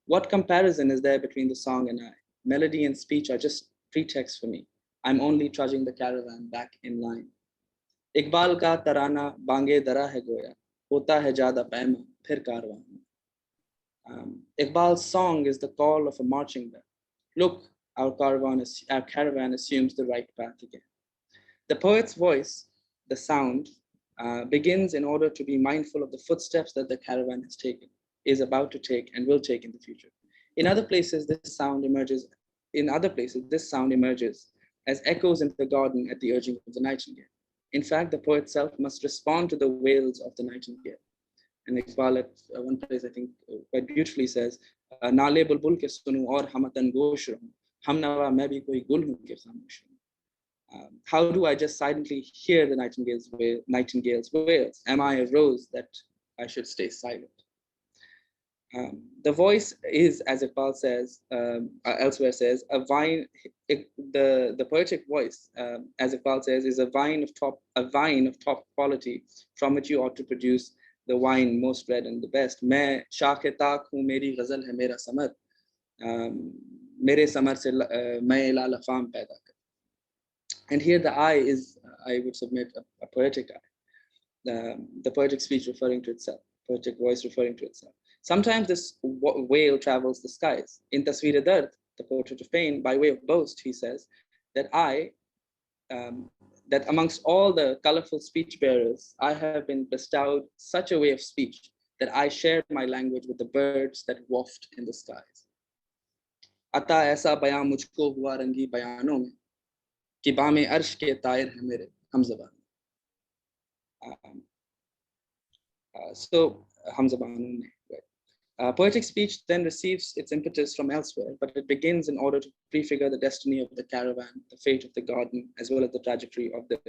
What comparison is there between the song and I? Melody and speech are just pretext for me. I'm only trudging the caravan back in line. Iqbal ka tarana bange dara hai goya, hota hai jada paima phir karwan. Iqbal's song is the call of a marching band. Look, our caravan assumes the right path again. The poet's voice, the sound, begins in order to be mindful of the footsteps that the caravan has taken, is about to take, and will take in the future. In other places, this sound emerges as echoes in the garden at the urging of the nightingale. In fact, the poet self must respond to the wails of the nightingale. And Iqbal at one place, I think, quite beautifully says, "Naale bulbul ke sunu aur hamatan gosh rahun, hum nawa main bhi koi gul hun ke khamosh." How do I just silently hear the nightingale's wails? Am I a rose that I should stay silent? The voice is, as Iqbal says, elsewhere says, a vine. The poetic voice, as Iqbal says, is a vine of top quality from which you ought to produce the wine most red and the best. Main shaakh-e taak hu, meri ghazal hai mera samar. Mere samar se main la lafam paida kar. And here the I is, I would submit, a poetic I. The poetic speech referring to itself, poetic voice referring to itself. Sometimes this wail travels the skies. In Tasveer-e Dard, the portrait of pain, by way of boast, he says that that amongst all the colorful speech bearers, I have been bestowed such a way of speech that I share my language with the birds that waft in the skies. Ata aisa bayan mujhko hua rangi bayanon mein, ki baame arsh ke tair hai mere hamzaban. So hamzaban. Poetic speech then receives its impetus from elsewhere, but it begins in order to prefigure the destiny of the caravan, the fate of the garden, as well as the trajectory of the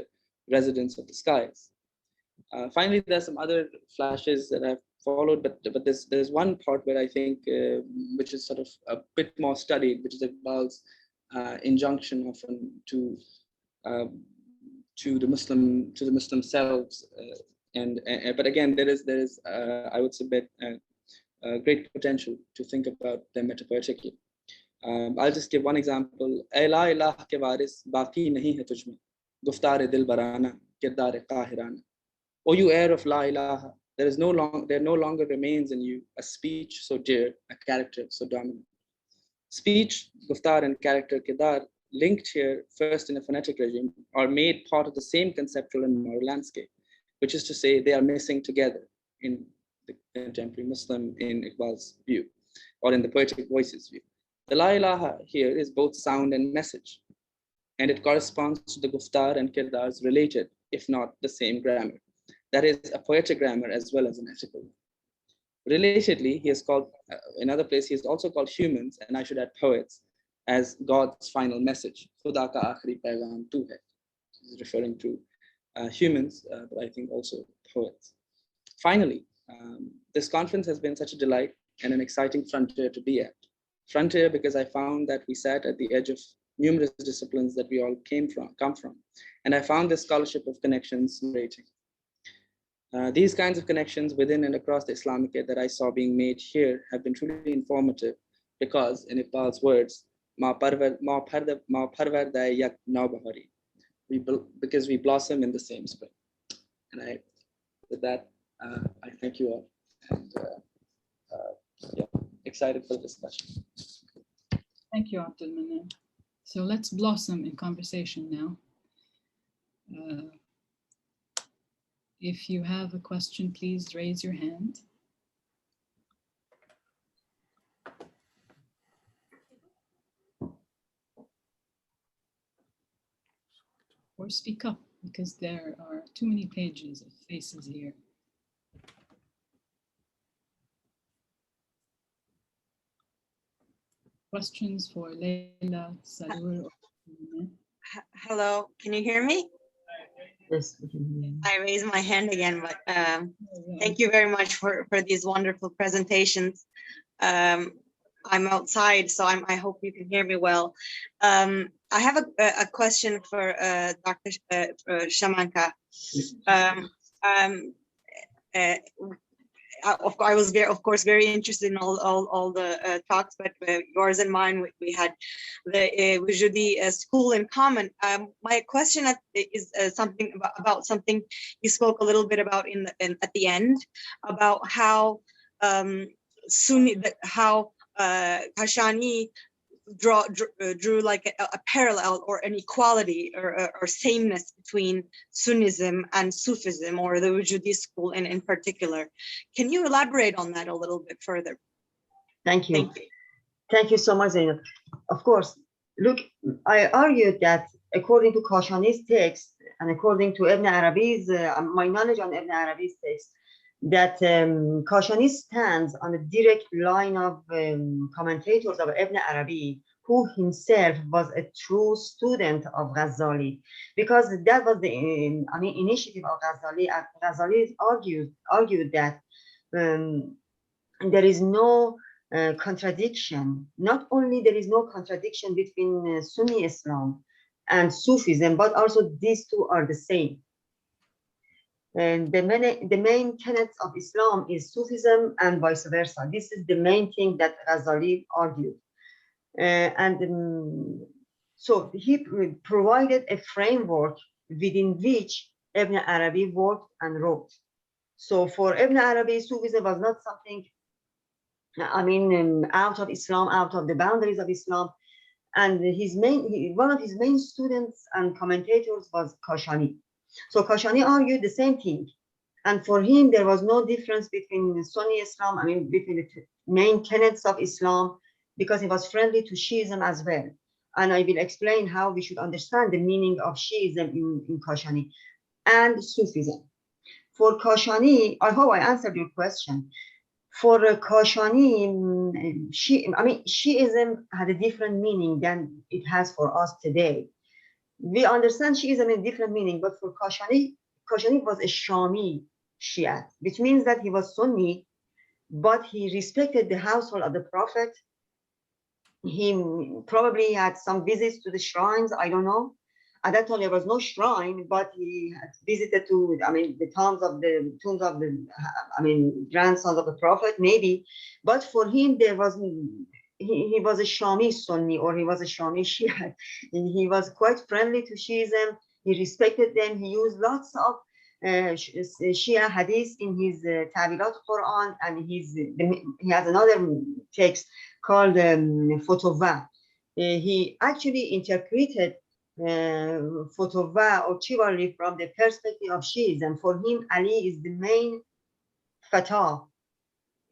residents of the skies. Finally, there's some other flashes that I've followed, but there's one part where I think, which is sort of a bit more studied, which is Iqbal's injunction often to the Muslim selves, but again, there is I would submit great potential to think about them metapoetically. I'll just give one example. "Ay la ilaha ke waris baqi nahi hai tujhme, guftar-e dilbarana, kirdar-e qahirana." O you heir of la ilaha, there no longer remains in you a speech so dear, a character so dominant. Speech, guftar, and character, kirdar linked here first in a phonetic regime are made part of the same conceptual and moral landscape, which is to say they are missing together in the contemporary Muslim in Iqbal's view, or in the Poetic Voices view. The La ilaha here is both sound and message, and it corresponds to the guftar and kirdars related, if not the same grammar. That is a poetic grammar as well as an ethical one. Relatedly, he is called, in other place, he is also called humans, and I should add poets, as God's final message. Khuda ka aakhri paigam tu hai. He's referring to humans, but I think also poets. Finally, this conference has been such a delight and an exciting frontier to be at. Frontier because I found that we sat at the edge of numerous disciplines that we all come from. And I found this scholarship of connections liberating. These kinds of connections within and across the Islamic that I saw being made here have been truly informative because, in Iqbal's words, because we blossom in the same spring. And with that, I thank you all, and excited for the discussion. Thank you, Abdul Manan. So let's blossom in conversation now. If you have a question, please raise your hand. Or speak up, because there are too many pages of faces here. Questions for Leila, Salour, or Hello, can you hear me? Yes, we can hear you. I raised my hand again, but thank you very much for these wonderful presentations. I'm outside, so I hope you can hear me well. I have a question for Dr. Chamankhah. I was of course very interested in all the talks, but yours and mine, we had the Wujudi school in common. My question is something about something you spoke a little bit about at the end, about how Kāshānī drew like a parallel or an equality or sameness between Sunnism and Sufism, or the Wujudi school in particular. Can you elaborate on that a little bit further? Thank you. Thank you. Thank you so much, Zainab. Of course, look, I argued that according to Kāshānī's text and according to Ibn Arabi's, my knowledge on Ibn Arabi's text, that Kāshānī stands on a direct line of commentators of Ibn Arabi, who himself was a true student of Ghazali, because that was the initiative of Ghazali. Ghazali argued that there is no contradiction. Not only there is no contradiction between Sunni Islam and Sufism, but also these two are the same. And the main tenets of Islam is Sufism and vice versa. This is the main thing that Ghazali argued. So he provided a framework within which Ibn Arabi worked and wrote. So for Ibn Arabi, Sufism was not something, out of Islam, out of the boundaries of Islam. And one of his main students and commentators was Kāshānī. So Kāshānī argued the same thing. And for him, there was no difference between Sunni Islam, between the main tenets of Islam, because he was friendly to Shiism as well. And I will explain how we should understand the meaning of Shiism in Kāshānī and Sufism. For Kāshānī, I hope I answered your question. For Kāshānī, Shiism had a different meaning than it has for us today. We understand Shiism in different meaning, but for Kāshānī was a Shami Shia, which means that he was Sunni, but he respected the household of the Prophet. He probably had some visits to the shrines, I don't know. At that time there was no shrine, but he had visited to, the tombs of the grandsons of the Prophet, maybe. But for him, there was he was a Shami Sunni, or he was a Shami Shia. He was quite friendly to Shiism. He respected them. He used lots of Shia hadith in his Ta'wilat Quran, and he has another text called Futuwwah. he actually interpreted Futuwwa or chivalry from the perspective of Shiism. For him, Ali is the main fatah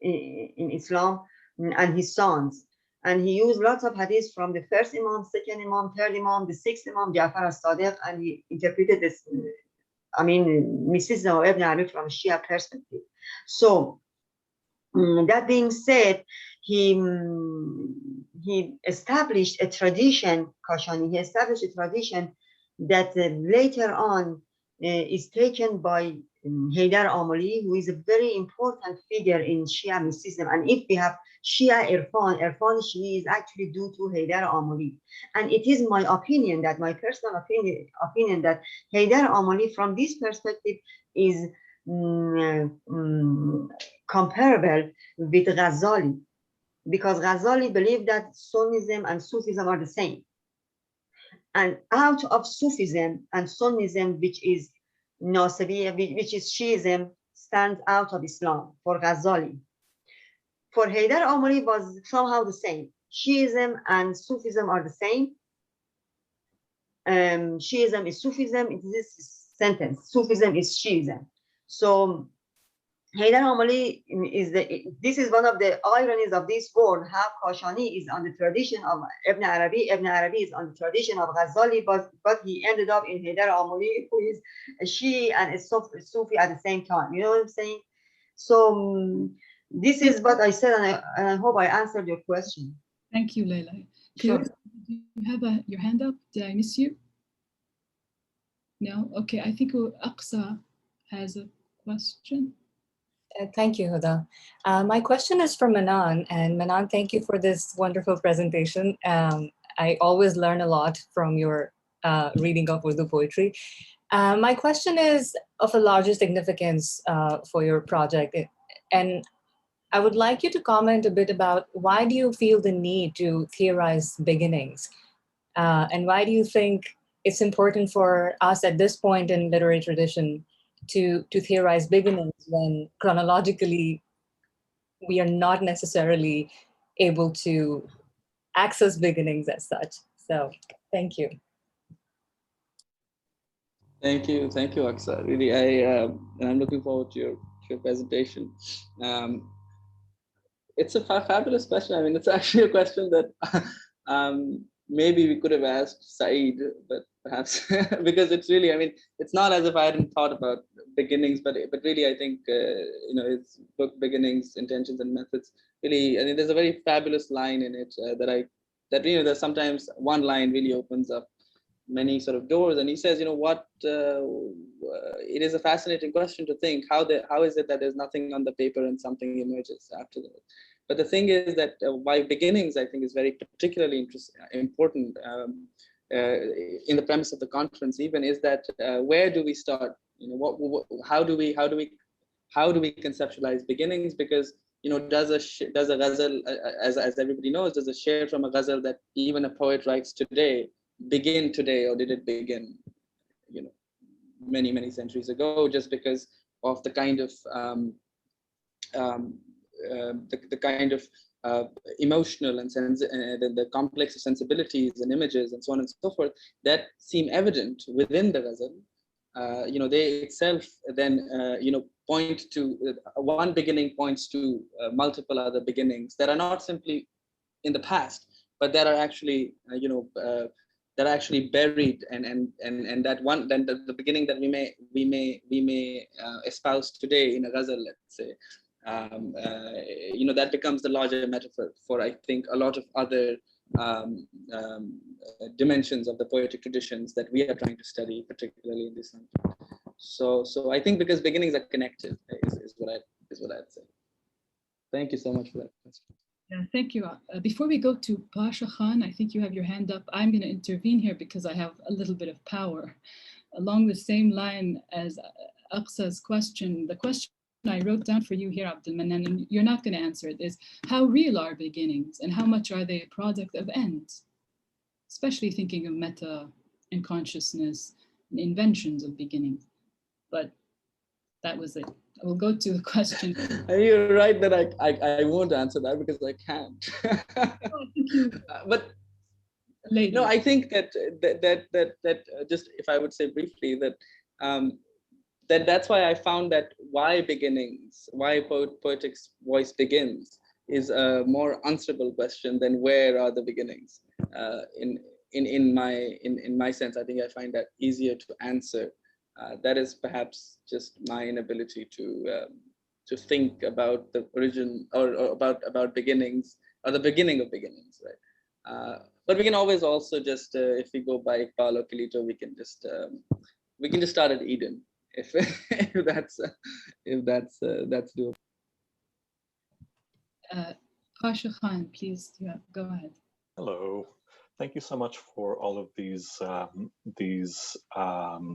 in Islam and his sons. And he used lots of hadiths from the first Imam, second Imam, third Imam, the sixth Imam, Ja'far as-Sadiq, and he interpreted this, mysticism of Ibn Arabi from Shia perspective. So that being said, he established a tradition, Kāshānī, he established a tradition that later on is taken by Haydar Amali, who is a very important figure in Shia mysticism. And if we have Shia Irfan Shii is actually due to Haydar Amali. And it is my opinion, that my personal opinion that Haydar Amali from this perspective is comparable with Ghazali, because Ghazali believed that Sunnism and Sufism are the same. And out of Sufism and Sunnism, which is Nasibiyya, which is Shiism, stands out of Islam for Ghazali. For Haydar Amali was somehow the same. Shiism and Sufism are the same. Shiism is Sufism, it is this sentence. Sufism is Shiism. So Haydar Amali is this is one of the ironies of this world, how Kāshānī is on the tradition of Ibn Arabi, Ibn Arabi is on the tradition of Ghazali, but he ended up in Haydar Amali, who is a Shi'i and a Sufi at the same time. You know what I'm saying? So this is what I said, and I hope I answered your question. Thank you, Leila. Sure. Do you have your hand up? Did I miss you? No? Okay, I think Aqsa has a question. Thank you, Huda. My question is for Manan, and Manan, thank you for this wonderful presentation. I always learn a lot from your reading of Urdu poetry. My question is of a larger significance for your project, and I would like you to comment a bit about why do you feel the need to theorize beginnings, and why do you think it's important for us at this point in literary tradition to theorize beginnings when chronologically we are not necessarily able to access beginnings as such. So thank you. Thank you, Aqsa. Really, I'm looking forward to your presentation. It's a fabulous question. I mean, it's actually a question that maybe we could have asked Saeed, but perhaps because it's really, I mean, it's not as if I hadn't thought about beginnings, but really, I think his book Beginnings, Intentions and Methods. Really, I mean, there's a very fabulous line in it that there's sometimes one line really opens up many sort of doors, and he says, it is a fascinating question to think how is it that there's nothing on the paper and something emerges after that. But the thing is that why beginnings, I think, is very particularly important in the premise of the conference. Even is that where do we start? How do we conceptualize beginnings? Because does a ghazal, as everybody knows, does a share from a ghazal that even a poet writes today begin today, or did it begin many centuries ago, just because of the kind of emotional and the complex of sensibilities and images and so on and so forth that seem evident within the ghazal. They itself then point to one beginning points to multiple other beginnings that are not simply in the past, but that are actually that are actually buried, and that one, then the beginning that we may espouse today in a ghazal, let's say, that becomes the larger metaphor for, I think, a lot of other dimensions of the poetic traditions that we are trying to study, particularly in this time. So I think because beginnings are connected is what I'd say. Thank you so much for that question. Yeah, thank you. Before we go to Pasha Khan, I think you have your hand up. I'm going to intervene here because I have a little bit of power. Along the same line as Aqsa's question, the question I wrote down for you here, Abdul Manan, and you're not going to answer it, is how real are beginnings and how much are they a product of ends? Especially thinking of meta and consciousness and inventions of beginnings. But that was it. I will go to the question. You're right that I won't answer that because I can't. Oh, thank you. But Leila. No, I think that just if I would say briefly that that's why I found that why beginnings, why poetic's voice begins is a more answerable question than where are the beginnings. In my sense, I think I find that easier to answer. That is perhaps just my inability to think about the origin or about beginnings or the beginning of beginnings, right? But we can always also just if we go by Iqbal or Kilito, we can just start at Eden if that's doable. Kāshānī, please go ahead. Hello. Thank you so much for all of these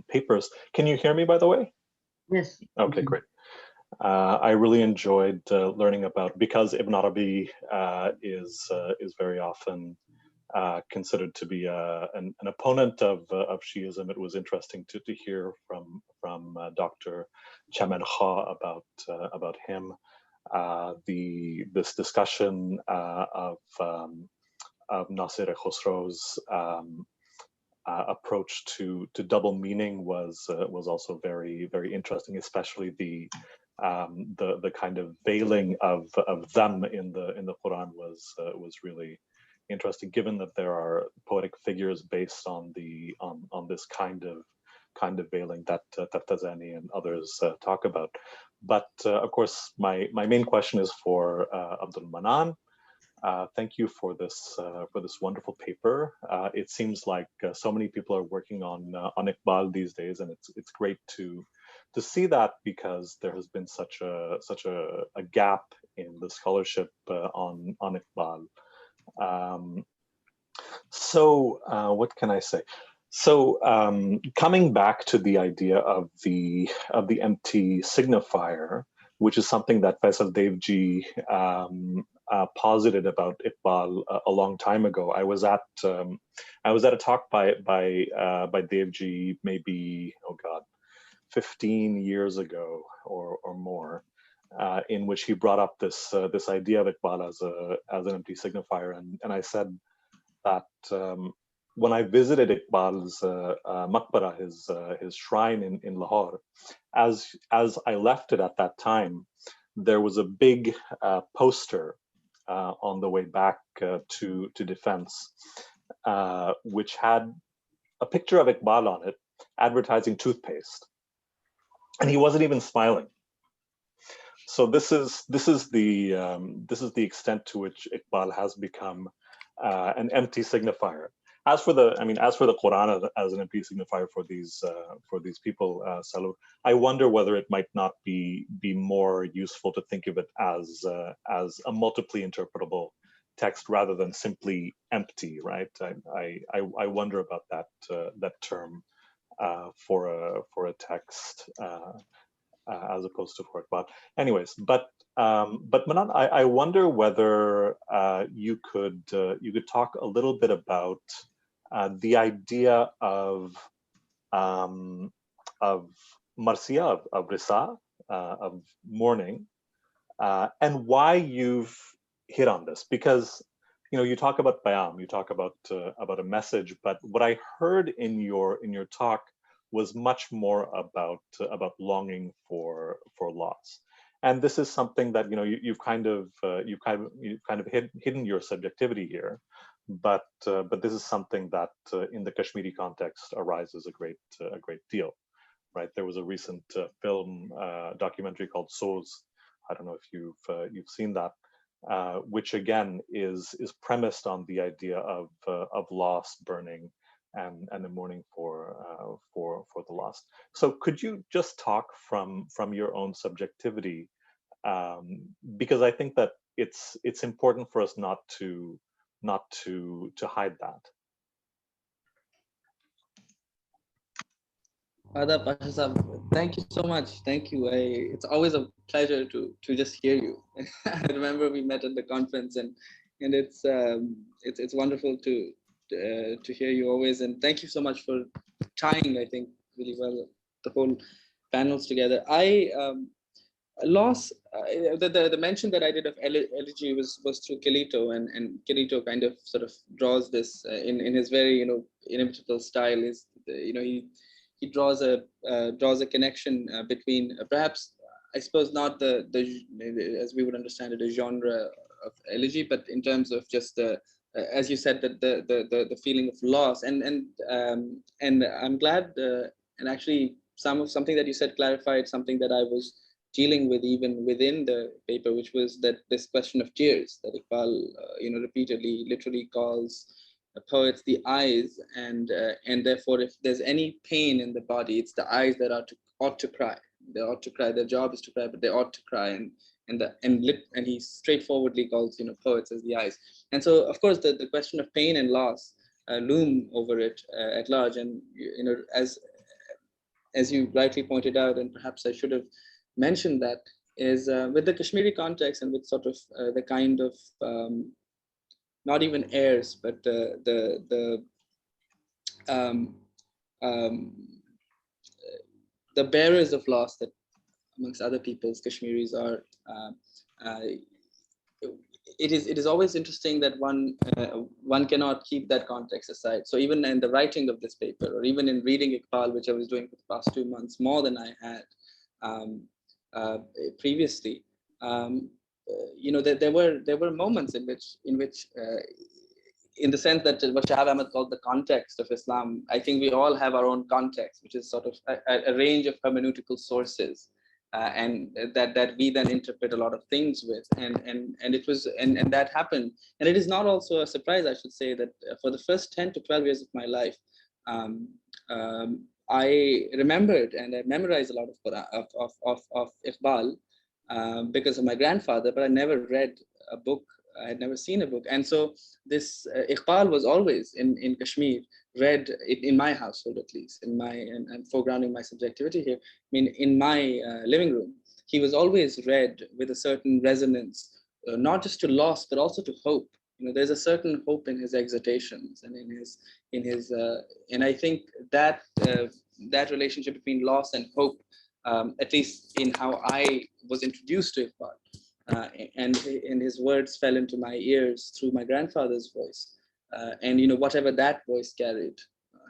papers. Can you hear me, by the way? Yes. Okay, great. I really enjoyed learning about, because Ibn Arabi is very often considered to be an opponent of Shiism. It was interesting to hear from Dr. Chamankhah about him. This discussion of Nasir Khosrow's approach to double meaning was also very, very interesting, especially the kind of veiling of them in the Quran was really interesting, given that there are poetic figures based on this kind of veiling that Tazani and others talk about. But of course, my main question is for Abdul Manan. Thank you for this wonderful paper. It seems like so many people are working on Iqbal these days, and it's great to see that, because there has been such a gap in the scholarship on Iqbal. So what can I say? So coming back to the idea of the empty signifier, which is something that Faisal Devji posited about Iqbal a long time ago. I was at a talk by Devji maybe 15 years ago or more, in which he brought up this idea of Iqbal as an empty signifier, and I said that when I visited Iqbal's maqbara, his shrine in Lahore, as I left it at that time, there was a big poster on the way back to defense, which had a picture of Iqbal on it, advertising toothpaste, and he wasn't even smiling. So this is the extent to which Iqbal has become an empty signifier. As for the Quran as an empty signifier for these people, Salour, I wonder whether it might not be more useful to think of it as a multiply interpretable text rather than simply empty, right? I wonder about that term for a text as opposed to for Iqbal. Anyways, but Manan, I wonder whether you could talk a little bit about the idea of marsiya, of risa, of mourning, and why you've hit on this, because you talk about bayam, you talk about a message, but what I heard in your talk was much more about longing for loss, and this is something that you've kind of hidden your subjectivity here, but this is something that in the Kashmiri context arises a great deal, right? There was a recent film documentary called Soz. I don't know if you've seen that, which again is premised on the idea of loss, burning, and the mourning for the lost. So could you just talk from your own subjectivity, because I think that it's important for us not to hide that. Thank you so much. Thank you. It's always a pleasure to just hear you. I remember we met at the conference, and it's wonderful to hear you always. And thank you so much for tying, I think, really well the whole panels together. loss, the mention that I did of elegy was through Kilito, and Kilito kind of sort of draws this in his very inimitable style. Is he draws a connection between perhaps, I suppose, not the as we would understand it, a genre of elegy, but in terms of just the as you said, the feeling of loss, and I'm glad, and actually something that you said clarified something that I was dealing with even within the paper, which was that this question of tears that Iqbal repeatedly literally calls poets the eyes, and therefore if there's any pain in the body, it's the eyes that ought to cry. They ought to cry. Their job is to cry, but they ought to cry. And he straightforwardly calls poets as the eyes. And so of course the question of pain and loss loom over it at large. And as you rightly pointed out, and perhaps I should have mentioned that, is with the Kashmiri context and with sort of the kind of not even heirs, but the bearers of loss that amongst other peoples Kashmiris are. It is always interesting that one cannot keep that context aside. So even in the writing of this paper, or even in reading Iqbal, which I was doing for the past 2 months, more than I had previously, there were moments in which in the sense that what Shahab Ahmed called the context of Islam, I think we all have our own context, which is sort of a range of hermeneutical sources. And that we then interpret a lot of things with, and it was and that happened. And it is not also a surprise, I should say, that for the first 10 to 12 years of my life, I remembered and I memorized a lot of Iqbal because of my grandfather, but I never read a book. I had never seen a book. And so this Iqbal was always in Kashmir read in my household, at least in my, and foregrounding my subjectivity here, I mean, in my living room, he was always read with a certain resonance, not just to loss, but also to hope. There's a certain hope in his exhortations and in his and I think that that relationship between loss and hope, at least in how I was introduced to Iqbal, and his words fell into my ears through my grandfather's voice, and whatever that voice carried,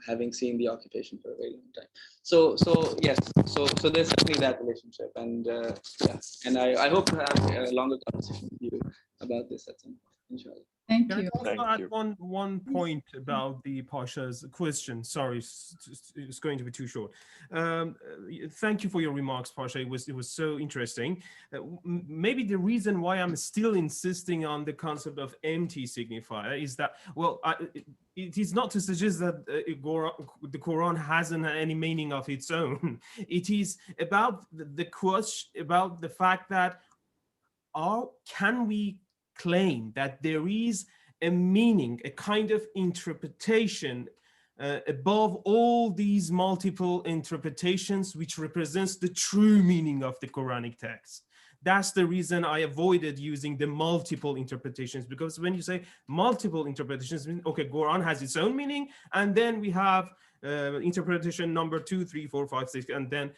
having seen the occupation for a very long time. So yes, so there's certainly that relationship, and and I hope to have a longer conversation with you about this at some point, inshallah. Thank Can you. I also add one point about the Pasha's question? Sorry, it's going to be too short. Thank you for your remarks, Pasha. It was so interesting. Maybe the reason why I'm still insisting on the concept of empty signifier is that, well, it is not to suggest that the Quran hasn't any meaning of its own. It is about the question, about the fact that can we claim that there is a meaning, a kind of interpretation above all these multiple interpretations, which represents the true meaning of the Quranic text. That's the reason I avoided using the multiple interpretations, because when you say multiple interpretations, okay, Quran has its own meaning, and then we have interpretation number 2, 3, 4, 5, 6, and then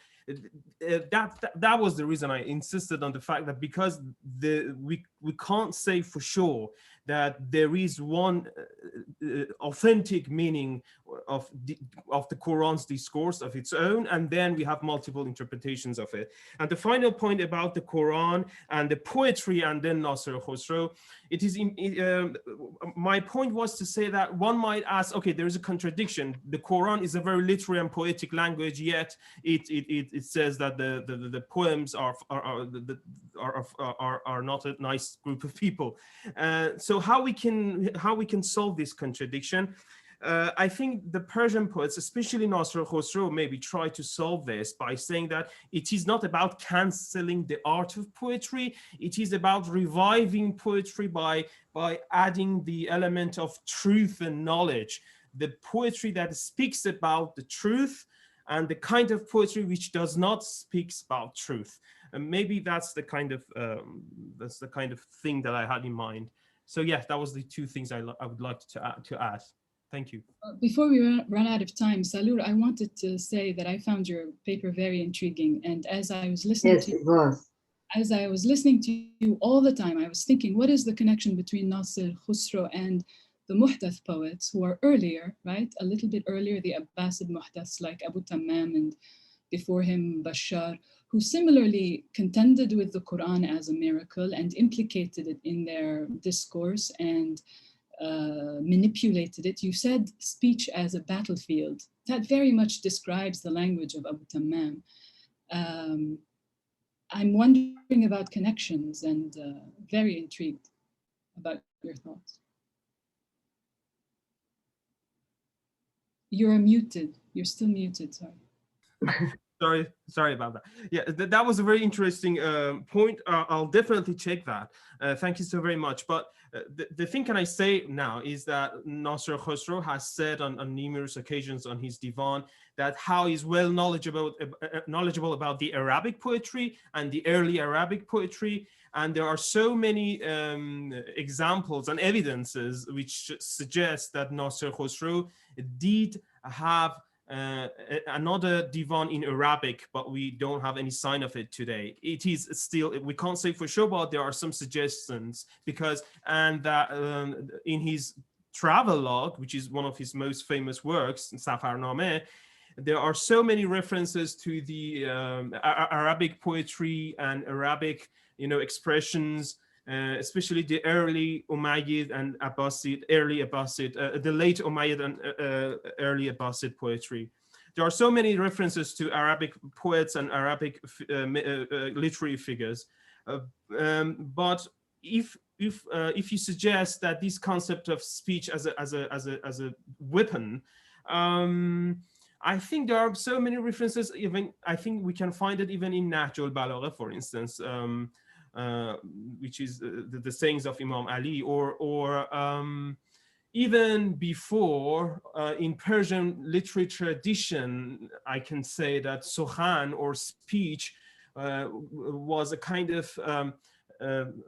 that was the reason I insisted on the fact that because we can't say for sure that there is one authentic meaning of the Quran's discourse of its own, and then we have multiple interpretations of it. And the final point about the Quran and the poetry and then Nasr al-Khosrow, it is my point was to say that one might ask, okay, there is a contradiction. The Quran is a very literary and poetic language, yet it says that the poems are not a nice group of people. So how we can solve this contradiction? I think the Persian poets, especially Nasr al-Khosrow, maybe try to solve this by saying that it is not about canceling the art of poetry. It is about reviving poetry by adding the element of truth and knowledge. The poetry that speaks about the truth, and the kind of poetry which does not speak about truth. And maybe that's the kind of thing that I had in mind. So yes, that was the two things I would like to add. Thank you. Before we run out of time, Salour, I wanted to say that I found your paper very intriguing, and as I was listening to you, as I was listening to you all the time, I was thinking, what is the connection between Nasir, Khusro, and the Muhdath poets who are earlier, right? A little bit earlier, the Abbasid Muhdaths like Abu Tammam and before him Bashar, who similarly contended with the Quran as a miracle and implicated it in their discourse and manipulated it. You said speech as a battlefield. That very much describes the language of Abu Tammam. I'm wondering about connections and very intrigued about your thoughts. You're muted. You're still muted, sorry. Sorry about that. Yeah, that was a very interesting point. I'll definitely check that. Thank you so very much. But the thing can I say now is that Nasir Khusro has said on numerous occasions on his divan that how he's well knowledgeable about the Arabic poetry and the early Arabic poetry. And there are so many examples and evidences which suggest that Nasir Khusro did have another divan in Arabic, but we don't have any sign of it today. It is still, we can't say for sure, but there are some suggestions because, and that in his travel log, which is one of his most famous works, Safarnameh, there are so many references to the Arabic poetry and Arabic, expressions, especially the early Umayyad and Abbasid, the late Umayyad and early Abbasid poetry. There are so many references to Arabic poets and Arabic literary figures. But if you suggest that this concept of speech as a weapon, I think there are so many references. Even I think we can find it even in Nahj al-Balagha, for instance. Which is the sayings of Imam Ali, or even before in Persian literature tradition, I can say that Sukhan or speech was a kind of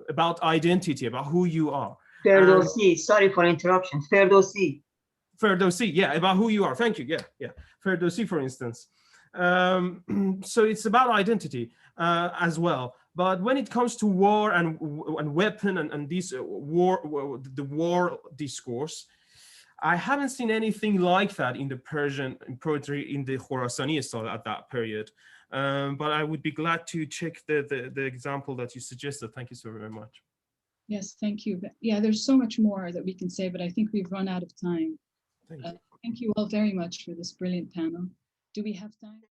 about identity, about who you are. Ferdowsi, sorry for interruption. Ferdowsi, yeah, about who you are. Thank you. Yeah. Ferdowsi, for instance. So it's about identity as well. But when it comes to war and weapon and this the war discourse, I haven't seen anything like that in the Persian poetry in the Khorasani style at that period. But I would be glad to check the example that you suggested. Thank you so very much. Yes, thank you. Yeah, there's so much more that we can say, but I think we've run out of time. Thank you all very much for this brilliant panel. Do we have time?